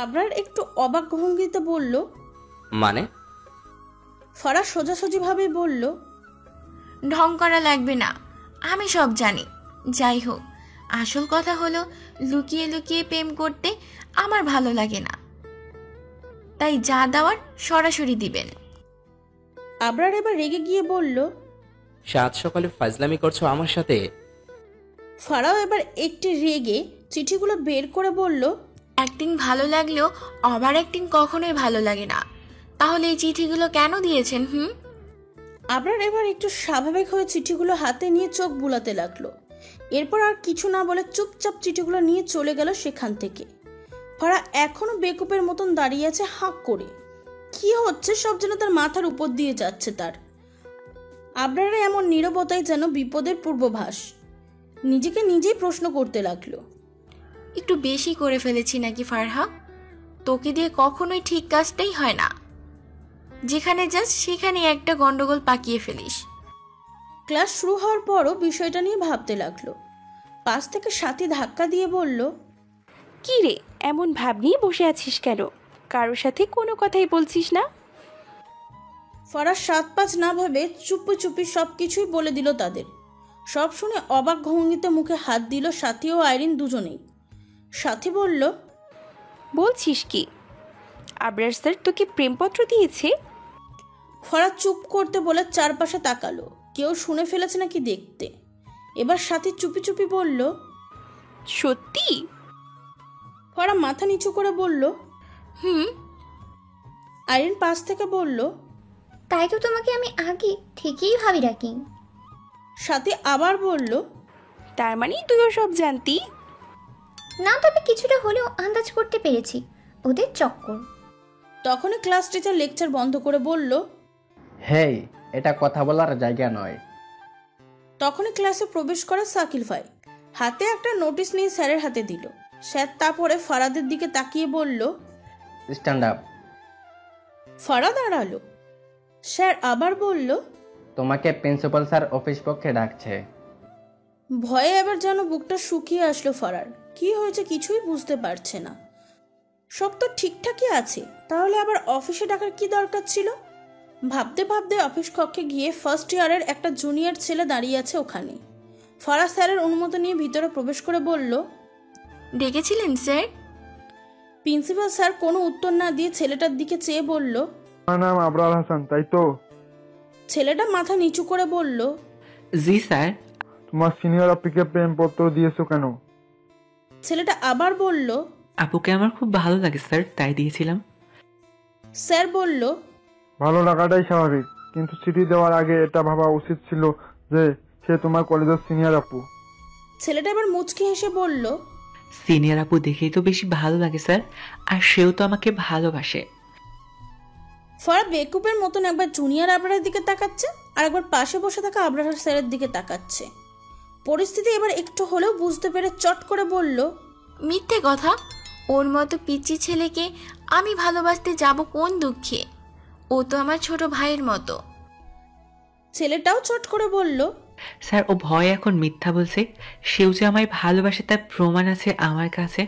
আবরার একটু অবাক ভঙ্গিতে বলল,
মানে?
ফারা সোজাসুজি ভাবে বলল,
ঢং করা লাগবে না, আমি সব জানি। যাই হোক, আসল কথা হলো লুকিয়ে লুকিয়ে প্রেম করতে আমার ভালো লাগে না, তাই যা দেওয়ার সরাসরি দিবেন।
আবরার এবার রেগে গিয়ে বলল,
সাত সকালে ফাজলামি করছো আমার সাথে?
ফারাও এবার একটি রেগে চিঠিগুলো বের করে বলল,
অ্যাক্টিং ভালো লাগলেও ওভার অ্যাক্টিং কখনোই ভালো লাগে না। তাহলে এই চিঠিগুলো কেন দিয়েছেন?
আবরার এবার একটু স্বাভাবিক হয়ে চিঠিগুলো হাতে নিয়ে চোখ বুলাতে লাগলো। এরপর আর কিছু না বলে চুপচাপ চিঠিগুলো নিয়ে চলে গেল সেখান থেকে। ফারা এখনো বেকুপের মতন দাঁড়িয়ে আছে হাঁক করে। কি হচ্ছে সব যেন তার মাথার উপর দিয়ে যাচ্ছে তার। আবরারের এমন নীরবতাই যেন বিপদের পূর্বাভাস। নিজেকে নিজেই প্রশ্ন করতে লাগলো,
একটু বেশি করে ফেলেছি নাকি ফারহা? তোকে দিয়ে কখনোই ঠিক কাজটাই হয় না, যেখানে যাস সেখানে একটা গন্ডগোল পাকিয়ে ফেলিস।
ক্লাস শুরু হওয়ার পরও বিষয়টা নিয়ে ভাবতে লাগলো। পাশ থেকে সাথী ধাক্কা দিয়ে বলল,
কি রে, এমন ভাব নিয়ে বসে আছিস কেন? কারোর সাথে কোনো কথাই বলছিস না?
ফারাজ 7-5 না ভেবে চুপি চুপি সবকিছুই বলে দিল তাদের। সব শুনে অবাক ভঙ্গিতে মুখে হাত দিল সাথী ও আইরিন দুজনেই। সাথী বলল,
বলছিস কি? আবরার স্যার তোকে প্রেমপত্র দিয়েছে?
ফারাজ চুপ করতে বলে চারপাশে তাকালো, কেউ শুনে ফেলেছে নাকি দেখতে। এবার সাথী চুপি চুপি বলল,
সত্যি?
ফারা মাথা নিচু করে বলল, আইরিন পাশ থেকে বলল,
তাই তো তোমাকে আমি আগে ঠিকই ভাবি রাখি।
সাথী আবার বলল,
তার মানে তুইও সব জানতি?
না, তবে কিছুটা হলেও আন্দাজ করতে পেরেছি ওদের চক্কর।
তখনই ক্লাস টিচার লেকচার বন্ধ করে বলল,
হেই, এটা কথা বলার জায়গা নয়।
তখনই ক্লাসে প্রবেশ করে শাকিল ভাই। হাতে একটা নোটিশ নিয়ে স্যারের হাতে দিল। স্যার তা পরে ফারাদের দিকে তাকিয়ে বলল,
স্ট্যান্ড আপ।
ফারা দাঁড়ালো। স্যার আবার বলল,
তোমাকে প্রিন্সিপাল স্যার অফিস পক্ষে ডাকছে।
ভয়ে এবার যেন বুকটা শুকিয়ে আসলো ফারার। কি হয়েছে কিছুই বুঝতে পারছে না। সব তো ঠিকঠাকই আছে, তাহলে আবার অফিসে ডাকার কি দরকার ছিল? ভাবতে ভাবতে অফিস কক্ষে গিয়ে ফার্স্ট ইয়ারের একটা জুনিয়র ছেলে দাঁড়িয়ে আছে ওখানে। ফারাহ স্যারের অনুমতি নিয়ে ভিতরে প্রবেশ করে বলল,
ডেকেছিলেন স্যার?
প্রিন্সিপাল স্যার কোনো উত্তর না দিয়ে ছেলেটার দিকে চেয়ে বলল,
আমার নাম আবরার হাসান, তাই তো?
ছেলেটা মাথা নিচু করে বলল,
জি স্যার।
তোমার সিনিয়র আপুকে প্রেমপত্র দিয়েছো কেন?
ছেলেটা আবার বলল,
আপুকে আমার খুব ভালো লাগে স্যার, তাই দিয়েছিলাম।
স্যার বলল,
ভালো লাগাটাই স্বাভাবিক, কিন্তু চিঠি দেওয়ার আগে এটা ভাবা উচিত ছিল যে সে তোমার কলেজের সিনিয়র আপু।
ছেলেটা এবার মুচকি হেসে বলল,
সিনিয়র আপু দেখেই তো বেশি ভালো লাগে স্যার, আর সেও তো আমাকে ভালোবাসে।
ফারাহ বেকুবের মতন একবার জুনিয়র আবরারের দিকে তাকাচ্ছে আর একবার পাশে বসে থাকা আবরার স্যারের দিকে তাকাচ্ছে। পরিস্থিতি এবার একটু হলেও বুঝতে পেরে চট করে বলল,
মিথ্যে কথা। ওর মতো পিচ্চি ছেলেকে আমি ভালোবাসতে যাব কোন দুঃখে? ও তো আমার ছোট ভাইয়ের মতো।
ছেলেটাও চট করে বলল,
স্যার ও ভয় এখন মিথ্যা বলছে, সেও যে আমায় ভালোবাসে তার প্রমাণ আছে আমার কাছে।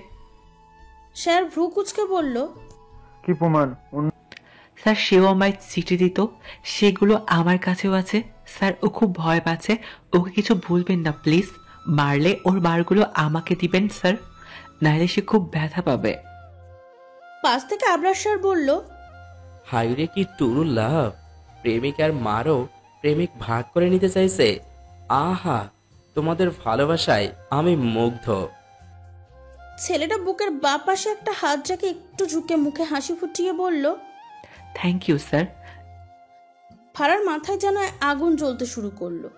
স্যার ভ্রু কুচকে বলল,
কি প্রমাণ?
স্যার সেও আমায় চিঠি দিত, সেগুলো আমার কাছেও আছে। স্যার ও খুব ভয় পাচ্ছে, ওকে কিছু বলবেন না প্লিজ। মারলে ওর বারগুলো আমাকে দিবেন স্যার, নাহলে সে খুব ব্যথা পাবে।
পাশ থেকে আবরার স্যার বলল,
হাইরে কি টুরু লাভ! প্রেমিক আর মারও প্রেমিক ভাগ করে নিতে চাইছে। আহা, তোমাদের ভালোবাসায় আমি মুগ্ধ।
ছেলেটা বুকের বাঁ পাশে একটা হাত রেখে একটু ঝুঁকে মুখে হাসি ফুটিয়ে বলল,
থ্যাংক ইউ স্যার।
ফারার মাথায় যেন আগুন জ্বলতে শুরু করলো।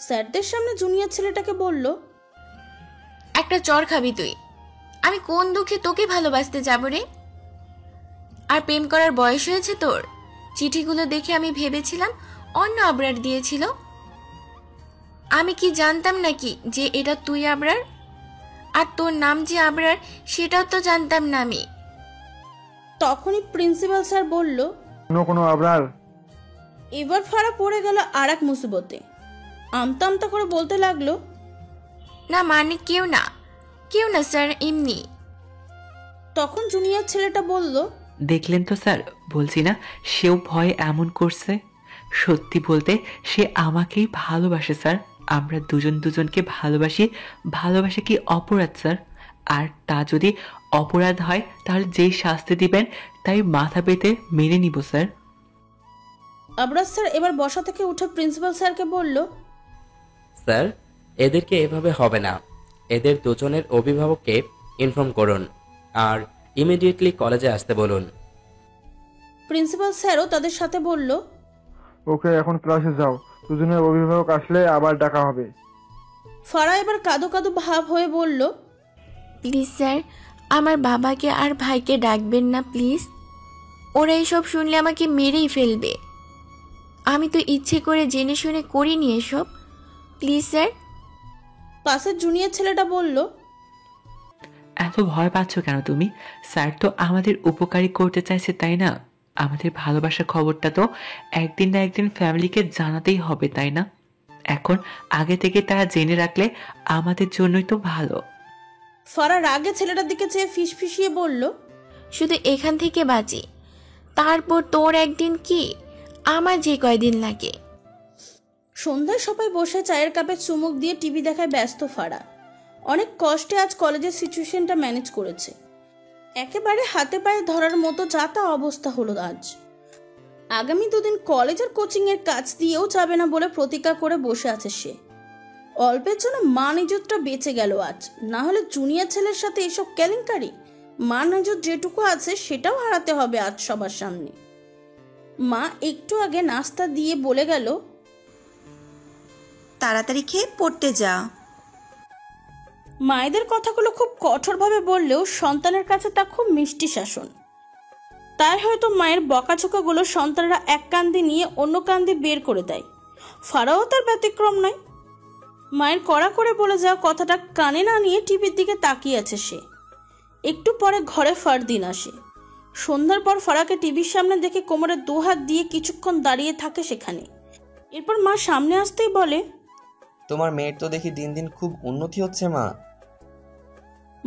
স্যারদের সামনে জুনিয়র ছেলেটাকে বলল,
একটা চর খাবি তুই? আমি কোন দুঃখে তোকে ভালোবাসতে যাব রে? আর প্রেম করার বয়স হয়েছে তোর? চিঠিগুলো দেখে আমি ভেবেছিলাম অন্য আবরার দিয়েছিল। আমি কি জানতাম নাকি যে এটা তুই আবরার? আর তোর নাম যে আবরার সেটাও তো জানতাম না আমি।
তখনই প্রিন্সিপাল স্যার বলল,
কোনো আবরার?
এবার ফারা পড়ে গেল আর এক মুসিবতে। আমতা আমতা করে বলতে লাগলো,
না মানে কেউ না স্যার, এমনি।
তখন জুনিয়র ছেলেটা বলল,
দেখলেন তো স্যার, বলছি না সেও ভয় এমন করছে। সত্যি বলতে সে আমাকেই ভালোবাসে স্যার। আমরা দুজন দুজনকে ভালোবাসি। ভালোবাসা কি অপরাধ স্যার? আর তা যদি অপরাধ হয় তাহলে যেই শাস্তি দিবেন তাই মাথা পেতে মেনে নিব স্যার।
আবরার স্যার এবার বসা থেকে উঠে প্রিন্সিপাল স্যারকে বলল,
স্যার, এদেরকে এভাবে হবে না। এদের দুজনের অভিভাবককে ইনফর্ম করুন আর ইমিডিয়েটলি কলেজে আসতে বলুন।
প্রিন্সিপাল স্যারও তাদের সাথে বলল,
ওকে, এখন ক্লাসে যাও, দুজনের অভিভাবক আসলে আবার ডাকা হবে।
ফারা এবার কাঁদো কাঁদো ভাব হয়ে বলল,
প্লিজ স্যার, আমার বাবাকে আর ভাইকে ডাকবেন না প্লিজ। ওরা এইসব শুনলে আমাকে মেরেই ফেলবে। আমি তো ইচ্ছে করে জেনে শুনে করিনি এসব। Please sir.
পাশের জুনিয়র ছেলেটা বলল,
এত ভয় পাচ্ছ কেন তুমি? স্যার তো আমাদের উপকারী করতে চাইছে, তাই না? আমাদের ভালোবাসার খবরটা তো একদিন না একদিন ফ্যামিলিকে জানাতেই হবে, তাই না? এখন আগে থেকে তারা জেনে রাখলে আমাদের জন্যই তো ভালো।
ফারা রাগে ছেলেটার দিকে চেয়ে ফিসফিসিয়ে বলল,
শুধু এখান থেকে বাঁচি, তারপর তোর একদিন কি, আমার যে কয়দিন লাগে।
সন্ধ্যায় সবাই বসে চায়ের কাপে চুমুক দিয়ে টিভি দেখায় ব্যস্ত ফারা। অনেক কষ্টে আজ কলেজের সিচুয়েশনটা ম্যানেজ করেছে। একেবারে হাতে পায়ে ধরার মতো যা তা অবস্থা হলো আজ। আগামী দুদিন কলেজের কোচিংয়ের কাজ দিয়েও যাবে না বলে প্রতিজ্ঞা করে বসে আছে সে। অল্পের জন্য মান ইজ্জতটা বেঁচে গেল আজ, না হলে জুনিয়র ছেলের সাথে এসব কেলেঙ্কারি। মান ইজ্জত যেটুকু আছে সেটাও হারাতে হবে আজ সবার সামনে। মা একটু আগে নাস্তা দিয়ে বলে গেল,
তাড়াতাড়ি খেয়ে পড়তে যা।
মায়েদের কথাগুলো খুব কঠোরভাবে বললেও সন্তানের কাছে তা খুব মিষ্টি শাসন। তাই হয়তো মায়ের বকাঝোকাগুলো সন্তানরা এক কান দিয়ে নিয়ে অন্য কান দিয়ে বের করে দেয়। ফারাও তার ব্যতিক্রম নয়। মায়ের কড়া করে বলে যাওয়া কথাটা কানে না নিয়ে টিভির দিকে তাকিয়ে আছে সে। একটু পরে ঘরে ফারদিন আসে। সন্ধ্যার পর ফারাকে টিভির সামনে দেখে কোমরে দুহাত দিয়ে কিছুক্ষণ দাঁড়িয়ে থাকে সেখানে। এরপর মা সামনে আসতেই বলে,
তোমার মেয়ের তো দেখি দিন দিন খুব উন্নতি হচ্ছে মা।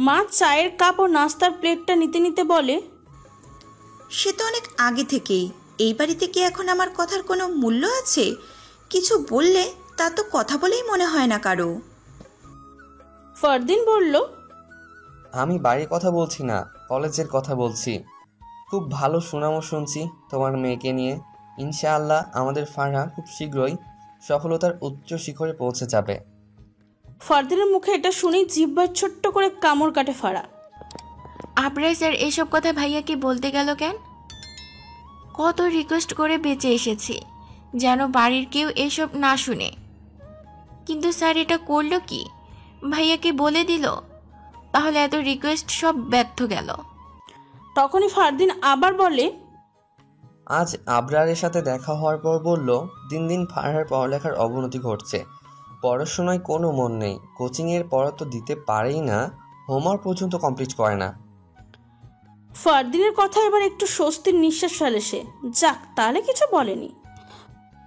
মা চায়ের কাপ ও নাস্তার প্লেটটা নিতে নিতে বলে,
সে তো অনেক আগে থেকেই। এই বাড়িতে কি এখন আমার কথার কোনো মূল্য আছে? কিছু বললে তা তো কথা বলেই মনে হয় না কারো।
ফারদিন বলল,
আমি বাড়ির কথা বলছি না, কলেজের কথা বলছি। খুব ভালো সুনামও শুনছি তোমার মেয়েকে নিয়ে। ইনশাআল্লাহ আমাদের ফারহা খুব শীঘ্রই সফলতার উচ্চ শিখরে পৌঁছে যাবে।
ফারদিনের মুখে এটা শুনেই জিহ্বার ছোট্ট করে কামড় কাটে ফারা।
আবরার স্যার এসব কথা ভাইয়াকে বলতে গেল কেন? কত রিকোয়েস্ট করে বেঁচে এসেছি যেন বাড়ির কেউ এসব না শুনে, কিন্তু স্যার এটা করলো কি? ভাইয়াকে বলে দিল, তাহলে এত রিকোয়েস্ট সব ব্যর্থ গেল।
তখনই ফারদিন আবার বলে,
আজ আবরারের সাথে দেখা হওয়ার পর বলল, দিন দিন ফারহার পড়ালেখার অবনতি ঘটছে। পড়াশোনায় কোনো মন নেই, কোচিংয়ের পড়া তো দিতে পারেই না, হোমওয়ার্ক পর্যন্ত কমপ্লিট করে না।
ফারদিনের কথা এবার একটু স্বস্তির নিঃশ্বাস ফেলে সে। যাক, তাহলে কিছু বলেনি।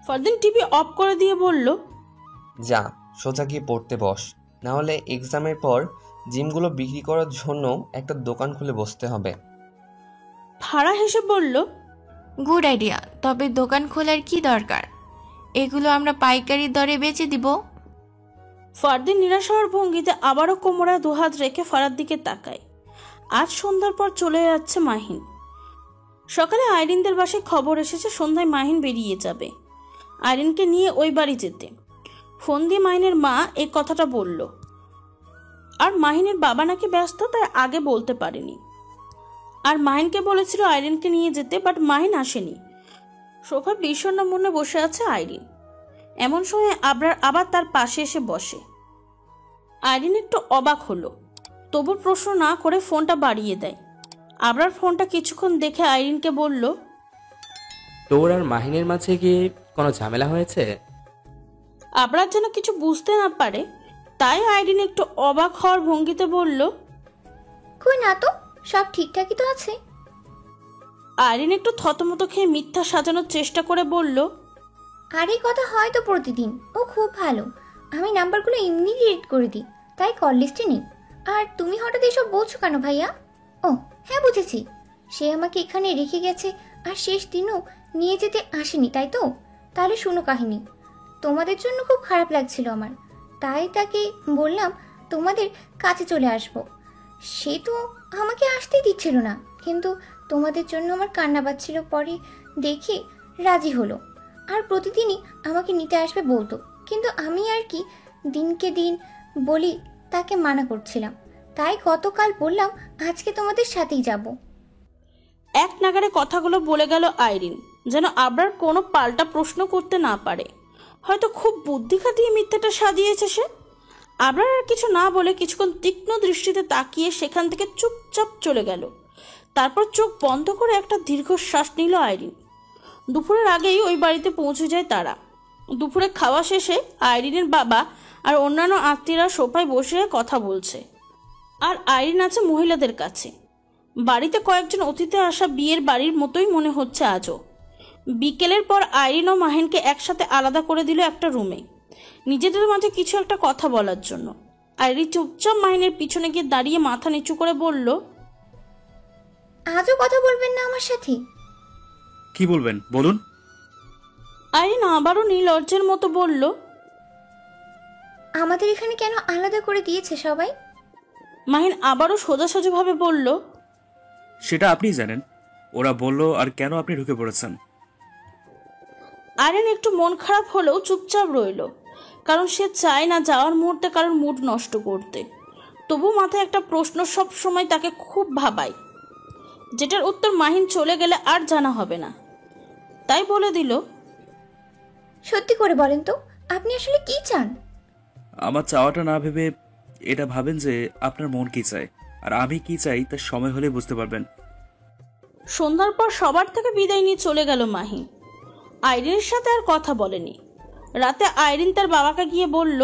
ফারদিন টিভি অফ করে দিয়ে বলল,
যা সোজা গিয়ে পড়তে বস, নাহলে এক্সামের পর জিমগুলো বিক্রি করার জন্য একটা দোকান খুলে বসতে হবে।
ফারা হেসে বলল,
গুড আইডিয়া, তবে দোকান খোলার কি দরকার? এগুলো আমরা পাইকারি দরে বেচে দিব।
ফারদিন নিরাশ হওয়ার ভঙ্গিতে আবারও কোমরে দুহাত রেখে ফারার দিকে তাকায়। আজ সন্ধ্যার পর চলে যাচ্ছে মাহিন। সকালে আইরিনদের বাসায় খবর এসেছে সন্ধ্যায় মাহিন বেরিয়ে যাবে আইরিনকে নিয়ে ওই বাড়ি যেতে। ফোন দিয়ে মাহিনের মা এই কথাটা বলল, আর মাহিনের বাবা নাকি ব্যস্ত, তাই আগে বলতে পারেনি। আর মাহিনকে বলেছিল আইরিনকে নিয়ে যেতে, বাট মাহিন আসেনি। সোফায় বিষণ্ণ মনে বসে আছে আইরিন। এমন সময় আবরার আবার তার পাশে এসে বসে। আইরিন একটু অবাক হলো, তবু প্রশ্ন না করে ফোনটা বাড়িয়ে দেয়। আবরার ফোনটা কিছুক্ষণ দেখে আইরিনকে বলল,
তোর আর মাহিনের মাঝে গিয়ে কোনো ঝামেলা হয়েছে?
আবরার যেন কিছু বুঝতে না পারে, তাই আইরিন একটু অবাক হওয়ার ভঙ্গিতে বলল,
কই না তো, সব ঠিকঠাকই তো আছে।
আইরিন একটু থতমত খেয়ে মিথ্যা সাজানোর চেষ্টা করে বলল,
আর এই কথা হয় তো প্রতিদিন। ও খুব ভালো, আমি নাম্বারগুলো এমনি ডিলিট করে দিই, তাই কল লিস্টে নেই। আর তুমি হঠাৎ এসব বলছো কেন ভাইয়া? ও হ্যাঁ, বুঝেছি, সে আমাকে এখানে রেখে গেছে আর শেষ দিনও নিয়ে যেতে আসেনি, তাই তো? তাহলে শোনো কাহিনী। তোমাদের জন্য খুব খারাপ লাগছিল আমার, তাই তাকে বললাম তোমাদের কাছে চলে আসব। সে তো আমাকে আসতেই দিচ্ছিল না, কিন্তু তোমাদের জন্য আমার কান্না পাচ্ছিল, পরে দেখি রাজি হলো। আর প্রতিদিনই আমাকে নিতে আসবে বলতো, কিন্তু আমি আর কি দিনকে দিন বলি তাকে মানা করছিলাম। তাই গতকাল বললাম আজকে তোমাদের সাথেই যাব।
এক নাগারে কথাগুলো বলে গেল আইরিন, যেন আবরার কোনো পাল্টা প্রশ্ন করতে না পারে। হয়তো খুব বুদ্ধি খাটিয়ে মিথ্যাটা সাজিয়েছে সে। আবরার আর কিছু না বলে কিছুক্ষণ তীক্ষ্ণ দৃষ্টিতে তাকিয়ে সেখান থেকে চুপচাপ চলে গেল। তারপর চোখ বন্ধ করে একটা দীর্ঘশ্বাস নিল আইরিন। দুপুরের আগেই ওই বাড়িতে পৌঁছে যায় তারা। দুপুরে খাওয়া শেষে আইরিনের বাবা আর অন্যান্য আত্মীয়রা সোফায় বসে কথা বলছে, আর আইরিন আছে মহিলাদের কাছে। বাড়িতে কয়েকজন অতিথি আসা বিয়ের বাড়ির মতোই মনে হচ্ছে আজও। বিকেলের পর আইরিন ও মাহিনকে একসাথে আলাদা করে দিল একটা রুমে, নিজেদের মাঝে কিছু একটা কথা বলার জন্য। আইরিন চুপচাপ মাহিনের পিছনে গিয়ে দাঁড়িয়ে মাথা নিচু করে বলল,
আজও কথা বলবেন না আমার সাথে?
কি বলবেন বলুন।
আইরিন আবারও নির্লজ্জের মতো বলল,
আমাদের এখানে কেন আলাদা করে দিয়েছে সবাই?
মাহিন আবারও সোজাসুজিভাবে বলল,
সেটা আপনিই জানেন। ওরা বলল, আর কেন আপনি ঢুকে পড়েছেন?
আইরিন একটু মন খারাপ হলেও চুপচাপ রইল, কারণ সে চায় না যাওয়ার মুহূর্তে কারোর মুড নষ্ট করতে। তবু মাথায় একটা প্রশ্ন সব সময় তাকে খুব ভাবায়, যেটার উত্তর মাহিন চলে গেলে আর জানা হবে না। তাই বলে দিল,
সত্যি করে বলেন তো, আপনি আসলে কি চান?
আমার চাওয়াটা না ভেবে এটা ভাবেন যে আপনার মন কি চায়, আর আমি কি চাই তার সময় হলে বুঝতে পারবেন।
সন্ধ্যার পর সবার থেকে বিদায় নিয়ে চলে গেল মাহিন। আইরিনের সাথে আর কথা বলেনি। রাতে আইরিন তার বাবাকে গিয়ে বলল,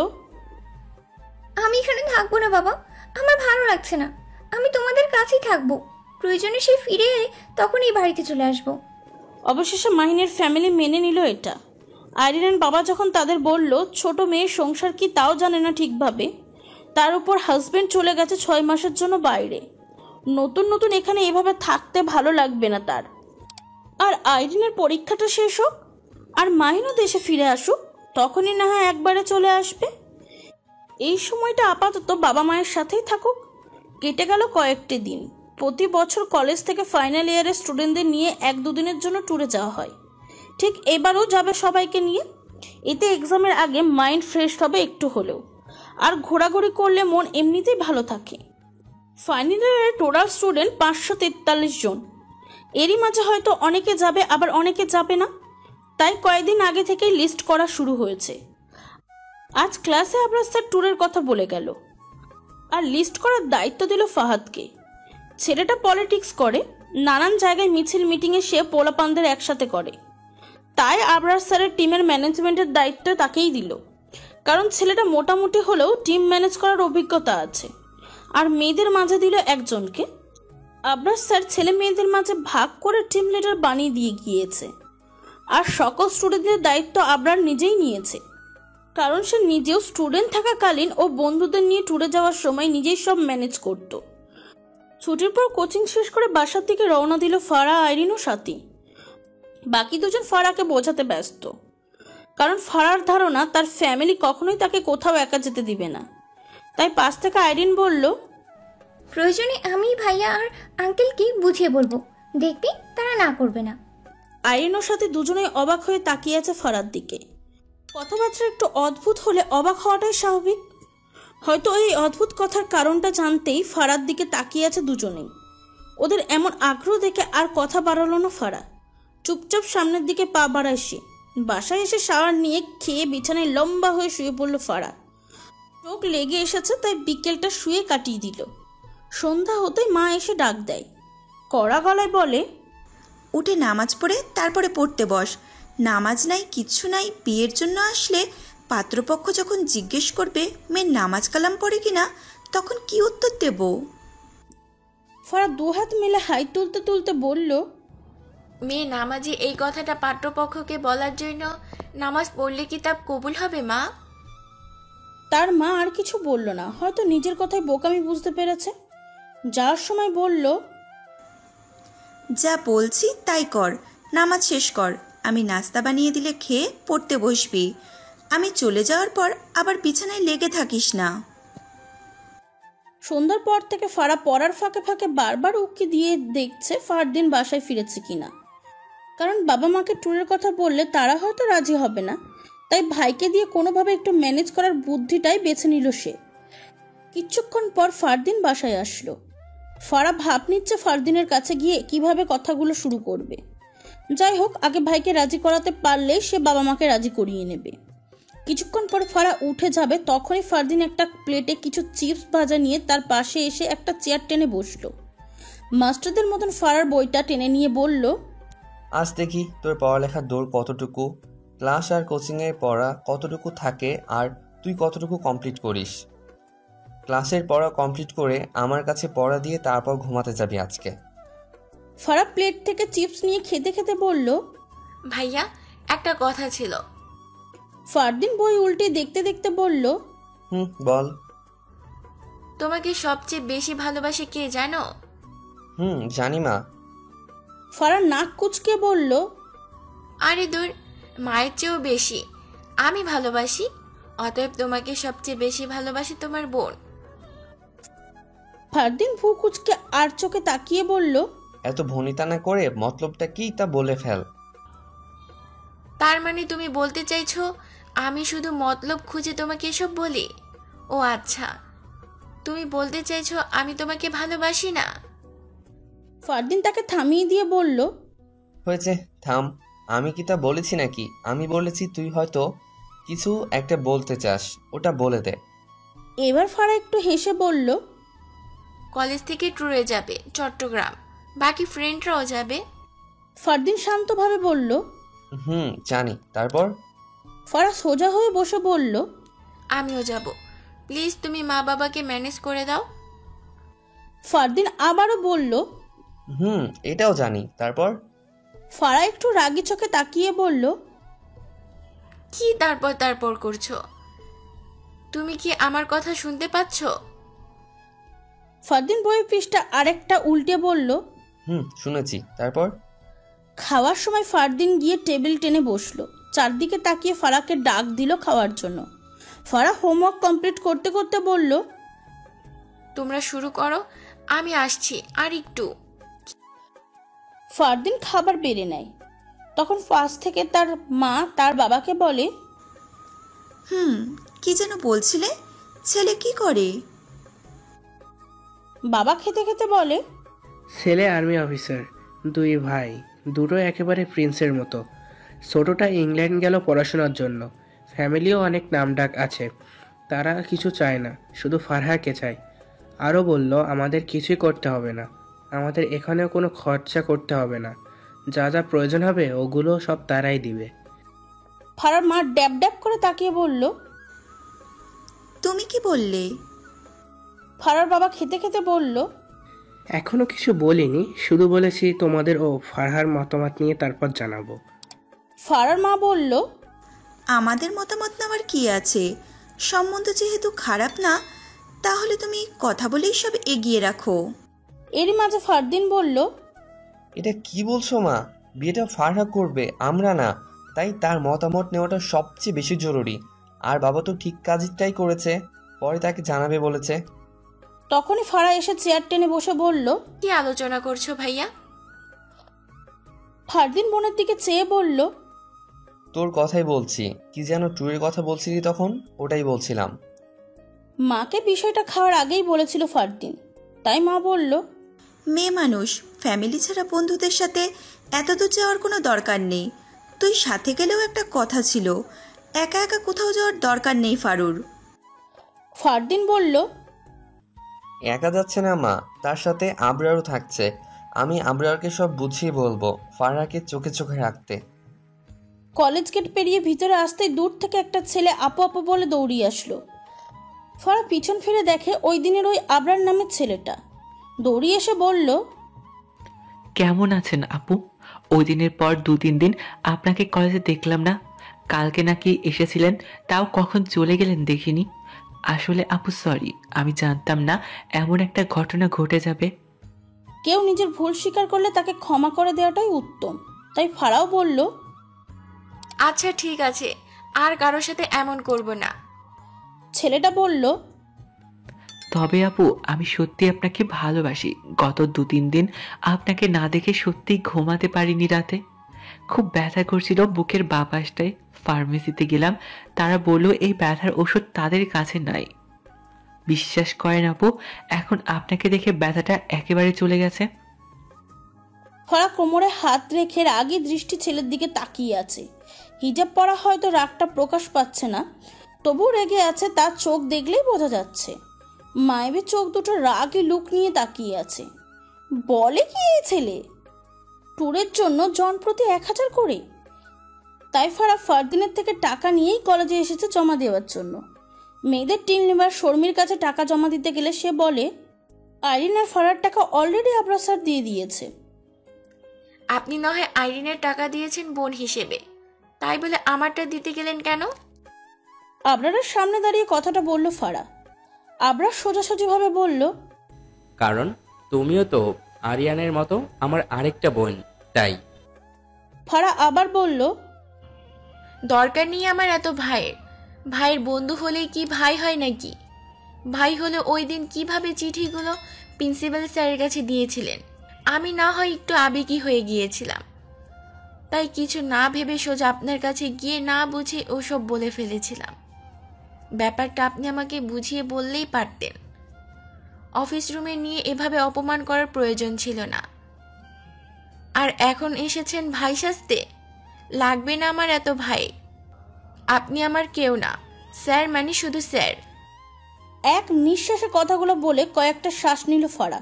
আমি এখানে থাকবো না বাবা, আমার ভালো লাগছে না, আমি তোমাদের কাছেই থাকবো। প্রয়োজনে সে ফিরে এলে তখন এই বাড়িতে চলে আসবো।
অবশেষে মাহিনের ফ্যামিলি মেনে নিল এটা। আইরিনের বাবা যখন তাদের বলল ছোট মেয়ের সংসার কি তাও জানে না ঠিকভাবে, তার উপর হাজবেন্ড চলে গেছে 6 মাসের জন্য বাইরে। নতুন নতুন এখানে এভাবে থাকতে ভালো লাগবে না তার। আর আইরিনের পরীক্ষাটা শেষ হোক আর মাহিনও দেশে ফিরে আসুক, তখনই না হয় একবারে চলে আসবে। এই সময়টা আপাতত বাবা মায়ের সাথেই থাকুক। কেটে গেল কয়েকটি দিন। প্রতি বছর কলেজ থেকে ফাইনাল ইয়ারের স্টুডেন্টদের নিয়ে 1-2 দিনের জন্য ট্যুরে যাওয়া হয়। ঠিক এবারও যাবে সবাইকে নিয়ে। এতে এক্সামের আগে মাইন্ড ফ্রেশ হবে একটু হলেও, আর ঘোরাঘুরি করলে মন এমনিতেই ভালো থাকে। ফাইনাল ইয়ারের টোটাল স্টুডেন্ট 543 জন। এরই মাঝে হয়তো অনেকে যাবে, আবার অনেকে যাবে না, তাই কয়েকদিন আগে থেকেই লিস্ট করা শুরু হয়েছে। আজ ক্লাসে আবরাজ স্যার ট্যুরের কথা বলে গেল, আর লিস্ট করার দায়িত্ব দিল ফাহাদকে। ছেলেটা পলিটিক্স করে, নানান জায়গায় মিছিল মিটিংয়ে সে পোলাপানদের একসাথে করে, তাই আবরাজ স্যারের টিমের ম্যানেজমেন্টের দায়িত্ব তাকেই দিল। কারণ ছেলেটা মোটামুটি হলেও টিম ম্যানেজ করার অভিজ্ঞতা আছে। আর মেয়েদের মাঝে দিল একজনকে। আবরাজ স্যার ছেলে মেয়েদের মাঝে ভাগ করে টিম লিডার বানিয়ে দিয়ে গিয়েছে। আর সকল স্টুডেন্টদের দায়িত্ব আবরার নিজেই নিয়েছে, কারণ সে নিজেও স্টুডেন্ট থাকাকালীন ও বন্ধুদের নিয়ে ট্যুরে যাওয়ার সময় নিজেই সব ম্যানেজ করত। ছুটির পর কোচিং শেষ করে বাসার দিকে রওনা দিল ফারা, আইরিন ও সাথী। বাকি দুজন ফারাকে বোঝাতে ব্যস্ত, কারণ ফারার ধারণা তার ফ্যামিলি কখনোই তাকে কোথাও একা যেতে দিবে না। তাই পাশ থেকে আইরিন বলল,
প্রয়োজনে আমি ভাইয়া আর আঙ্কেলকে বুঝিয়ে বলবো, দেখবি তারা না করবে না।
আইরিন ওর সাথে দুজনেই অবাক হয়ে তাকিয়ে আছে ফারার দিকে। কথাবার্তা একটু অদ্ভুত হলে অবাক হওয়াটাই স্বাভাবিক। হয়তো এই অদ্ভুত কথার কারণটা জানতেই ফারার দিকে তাকিয়ে আছে দুজনেই। ওদের এমন আগ্রহ দেখে আর কথা বাড়ালো না ফারা। চুপচাপ সামনের দিকে পা বাড়ায় সে। বাসায় এসে শাওয়ার নিয়ে খেয়ে বিছানায় লম্বা হয়ে শুয়ে পড়ল ফারা। চোখ লেগে এসেছে, তাই বিকেলটা শুয়ে কাটিয়ে দিল। সন্ধ্যা হতেই মা এসে ডাক দেয়, কড়া গলায় বলে,
উঠে নামাজ পড়ে তারপরে পড়তে বস। নামাজ নাই, কিচ্ছু নাই। বিয়ের জন্য আসলে পাত্রপক্ষ যখন জিজ্ঞেস করবে মেয়ের নামাজ কালাম পড়ে কিনা, তখন কি উত্তর দেব?
ফারা 2 হাত মেলে হাই তুলতে তুলতে বলল,
মেয়ে নামাজি এই কথাটা পাত্রপক্ষকে বলার জন্য নামাজ পড়লে কি তা কবুল হবে মা?
তার মা আর কিছু বলল না, হয়তো নিজের কথায় বোকামি বুঝতে পেরেছে। যাওয়ার সময় বলল,
যা বলছি তাই কর, নামাজ শেষ কর। আমি নাস্তা বানিয়ে দিলে খেয়ে পড়তে বসবি। আমি চলে যাওয়ার পর আবার বিছানায় লেগে থাকিস না।
সন্ধ্যার পর থেকে ফারা পড়ার ফাঁকে ফাঁকে বারবার উকি দিয়ে দেখছে ফারদিন বাসায় ফিরেছে কিনা। কারণ বাবা মাকে ট্যুরের কথা বললে তারা হয়তো রাজি হবে না, তাই ভাইকে দিয়ে কোনোভাবে একটু ম্যানেজ করার বুদ্ধিটাই বেছে নিল সে। কিছুক্ষণ পর ফারদিন বাসায় আসলো। ফারা ভাব নিচ্ছে ফারদিনের কাছে গিয়ে কিভাবে কথাগুলো শুরু করবে। যাই হোক, আগে ভাইকে রাজি করাতে পারলে সে বাবা মাকে রাজি করিয়ে নেবে। কিছুক্ষণ পর ফারা উঠে যাবে, তখনই ফারদিন একটা প্লেটে কিছু চিপস ভাজা নিয়ে তার পাশে এসে একটা চেয়ার টেনে বসলো। মাস্টারদের মতন ফারার বইটা টেনে নিয়ে বলল,
আজ দেখি তোর পড়ালেখার দৌড় কতটুকু, ক্লাস আর কোচিংয়ের পড়া কতটুকু থাকে, আর তুই কতটুকু কমপ্লিট করিস। ক্লাসের পড়া কমপ্লিট করে আমার কাছে পড়া দিয়ে তারপর ঘুমাতে যাবি আজকে।
ফারা প্লেট থেকে চিপস নিয়ে খেতে খেতে বলল,
ভাইয়া একটা কথা ছিল।
ফারদিন বই উল্টে দেখতে দেখতে বলল,
বল।
তোমাকে সবচেয়ে বেশি ভালোবাসে কে জানো?
জানি মা।
ফারা নাক কুচকে বলল,
আরে দূর, মায়ের চেয়েও বেশি আমি ভালোবাসি। অতএব তোমাকে সবচেয়ে বেশি ভালোবাসি তোমার বোন।
ফারদিন ভু কুচকে আর চোখে তাকিয়ে বলল,
এত ভনিতা না করে মতলবটা কি তা বলে ফেল।
তার মানে তুমি বলতে চাইছো আমি শুধু মতলব খুঁজে তোমাকে এসব বলি? ও আচ্ছা, তুমি বলতে চাইছো আমি তোমাকে ভালোবাসি না?
ফারদিন তাকে থামিয়ে দিয়ে বলল,
হয়েছে, থাম। আমি কি তা বলেছি নাকি? আমি বলেছি তুই হয়তো কিছু একটা বলতে চাস, ওটা বলে দে।
এবার ফারা একটু হেসে বলল,
কলেজ থেকে ট্যুরে যাবে চট্টগ্রাম, বাকি ফ্রেন্ডরাও যাবে।
ফারদিন শান্তভাবে বলল,
জানি। তারপর?
ফারা সোজা হয়ে বসে বলল,
আমিও যাব, প্লিজ তুমি মা বাবাকে ম্যানেজ করে দাও।
ফারদিন আবারও বলল,
এটাও জানি। তারপর?
ফারা একটু রাগী চোখে তাকিয়ে বলল,
কি তারপর তারপর করছো? তুমি কি আমার কথা শুনতে পাচ্ছ?
ফারদিন বইয়ের পৃষ্ঠা আরেকটা উল্টে বলল,
শুনেছি। তারপর?
খাওয়ার সময় ফারদিন গিয়ে টেবিল টেনে বসলো। চারদিকে তাকিয়ে ফারাকে ডাক দিল খাওয়ার জন্য। ফারা হোমওয়ার্ক কমপ্লিট করতে করতে বলল,
তোমরা শুরু করো, আমি আসছি আর একটু।
ফারদিন খাবার বেড়ে নেয়। তখন পাশ থেকে তার মা তার বাবাকে বলে,
কি যেন বলছিলে? ছেলে কি করে?
বাবা খেতে খেতে বলে,
ছেলে আর্মি অফিসার, 2 ভাই, দুটো একেবারে প্রিন্সের মতো। ছোটটা ইংল্যান্ড গেল পড়াশোনার জন্য। ফ্যামিলিও অনেক নামডাক আছে। তারা কিছু চায় না, শুধু ফারহাকে চায়। আরও বলল আমাদের কিছুই করতে হবে না, আমাদের এখানেও কোনো খরচা করতে হবে না, যা যা প্রয়োজন হবে ওগুলো সব তারাই দিবে।
ফারার মা ড্যাব ড্যাব করে তাকিয়ে বলল,
তুমি কি বললে?
ফারার বাবা খেতে খেতে বলল,
এখনো কিছু বলিনি, শুধু বলেছি তোমাদের ও ফারহার মতামত নিয়ে তারপর জানাবো।
ফারার মা বলল,
আমাদের মতামত নেওয়ার কি আছে? সম্বন্ধ যেহেতু খারাপ না, তাহলে তুমি কথা বলেই সব এগিয়ে রাখো।
এরই মাঝে ফারদিন বলল,
এটা কি বলছো মা? বিয়েটা ফারহা করবে, আমরা না। তাই তার মতামত নেওয়াটা সবচেয়ে বেশি জরুরি। আর বাবা তো ঠিক কাজটাই করেছে, পরে তাকে জানাবে বলেছে।
তখনই ফারা এসে চেয়ার টেনে বসে বলল,
কি আলোচনা করছো ভাইয়া?
ফারদিন বোনের দিকে চেয়ে বলল,
তোর কথাই বলছি। কি যেন ট্যুরের কথা বলছিলি তখন? ওটাই বলছিলাম।
মাকে বিষয়টা খাওয়ার আগেই বলেছিল ফারদিন, তাই মা বলল,
মেয়ে মানুষ, ফ্যামিলি ছাড়া বন্ধুদের সাথে এত দূর যাওয়ার কোনো দরকার নেই। তুই সাথে গেলেও একটা কথা ছিল, একা একা কোথাও যাওয়ার দরকার নেই ফারুর।
ফারদিন বলল,
একা যাচ্ছে না মা, তার সাথে আবরারও থাকছে। আমি আবরারকে সব বুঝিয়ে বলবো ফারহাকে চোখে চোখে রাখতে।
কলেজ গেট পেরিয়ে ভিতরে আসতেই দূর থেকে একটা ছেলে আপু আপু বলে দৌড়িয়ে আসলো। ফারা পিছন ফিরে দেখে ওই দিনের ওই আবরার নামের ছেলেটা। দৌড়িয়ে এসে বলল,
কেমন আছেন আপু? ওই দিনের পর 2-3 দিন আপনাকে কলেজে দেখলাম না। কালকে নাকি এসেছিলেন, তাও কখন চলে গেলেন দেখিনি। আসলে আপু সরি, আমি জানতাম না এমন একটা ঘটনা ঘটে যাবে।
কেউ নিজের ভুল স্বীকার করলে তাকে ক্ষমা করে দেওয়াটাই উত্তম। তাই ফারাও বলল,
আচ্ছা ঠিক আছে, আর কারোর সাথে এমন করব না।
ছেলেটা বলল,
তবে আপু আমি সত্যি আপনাকে ভালোবাসি। গত 2-3 দিন আপনাকে না দেখে সত্যি ঘুমাতে পারিনি রাতে। খুব ব্যথা করছিল বুকের বাঁ পাশটায়। ফার্মেসিতে গেলাম, তারা বলল এই ব্যথার ওষুধ তাদের কাছে নাই। বিশ্বাস করেন আপু, এখন আপনাকে দেখে ব্যথাটা একেবারে চলে গেছে।
ফারা কোমরে হাত রেখে রাগী দৃষ্টি ছেলের দিকে তাকিয়ে আছে। হিজাব পরা হয়তো রাগটা প্রকাশ পাচ্ছে না, তবু রেগে আছে, তার চোখ দেখলেই বোঝা যাচ্ছে। মায়াবী চোখ দুটো রাগী লুক নিয়ে তাকিয়ে আছে। বলে কি এই ছেলে? ট্যুরের জন্য জনপ্রতি 1000 করে। তাই ফারা ফারদিনের থেকে টাকা নিয়েই কলেজে এসেছে জমা দেওয়ার জন্য। মেয়েদের টিম লিডার শর্মির কাছে টাকা জমা দিতে গেলে সে বলে, আইরিন আর ফারার টাকা অলরেডি আবরার স্যার দিয়ে দিয়েছে।
আপনি না হয় আইরিনের টাকা দিয়েছেন বোন হিসেবে, তাই বলে আমারটা দিতে গেলেন কেন?
আবরারের সামনে দাঁড়িয়ে কথাটা বলল ফারা। আবরার সোজাসুজিভাবে বলল,
কারণ তুমিও তো আরিয়ানের মতো আমার আরেকটা বোন, তাই।
ফারা আবার বলল,
দরকার নেই আমার এত ভাইয়ের। ভাইয়ের বন্ধু হলেই কি ভাই হয় নাকি? ভাই হলে ওই দিন কিভাবে চিঠিগুলো প্রিন্সিপাল স্যারের কাছে দিয়েছিলেন? আমি না হয় একটু আবেগী হয়ে গিয়েছিলাম, তাই কিছু না ভেবে সোজা আপনার কাছে গিয়ে না বুঝে ওসব বলে ফেলেছিলাম। ব্যাপারটা আপনি আমাকে বুঝিয়ে বললেই পারতেন। অফিস রুমে নিয়ে এভাবে অপমান করার প্রয়োজন ছিল না। আর এখন এসেছেন ভাই সাজতে? লাগবে না আমার এত ভাই। আপনি আমার কেউ না, স্যার মানে শুধু স্যার।
এক নিঃশ্বাসে কথাগুলো বলে কয়েকটা শ্বাস নিল ফারা।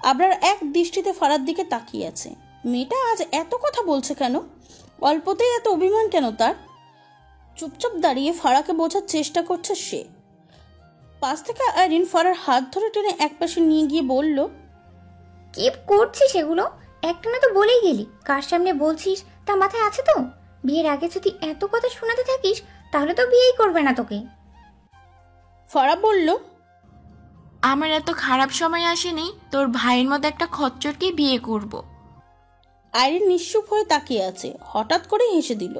আবরার এক দৃষ্টিতে ফারার দিকে তাকিয়ে আছে। মেয়েটা আজ এত কথা বলছে কেন? অল্পতেই এত অভিমান কেন তার? চুপচাপ দাঁড়িয়ে ফারাকে বোঝার চেষ্টা করছে সে। পাশ থেকে আইরিন ফারার হাত ধরে টেনে একপাশে নিয়ে গিয়ে বলল,
কি করছিস এগুলো? একটা না তো বলেই গেলি, কার সামনে বলছিস তা মাথায় আছে তো? বিয়ের আগে যদি এত কথা শোনাতে থাকিস তাহলে তো বিয়েই করবে না তোকে।
ফারহা বলল,
আমার এত খারাপ সময় আসেনি তোর ভাইয়ের মতো একটা খচ্চরকে বিয়ে করব।
আইরিন নিশ্চুপ হয়ে তাকিয়ে আছে, হঠাৎ করে হেসে দিল,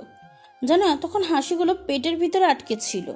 যেন এতক্ষণ হাসিগুলো পেটের ভিতরে আটকে ছিল।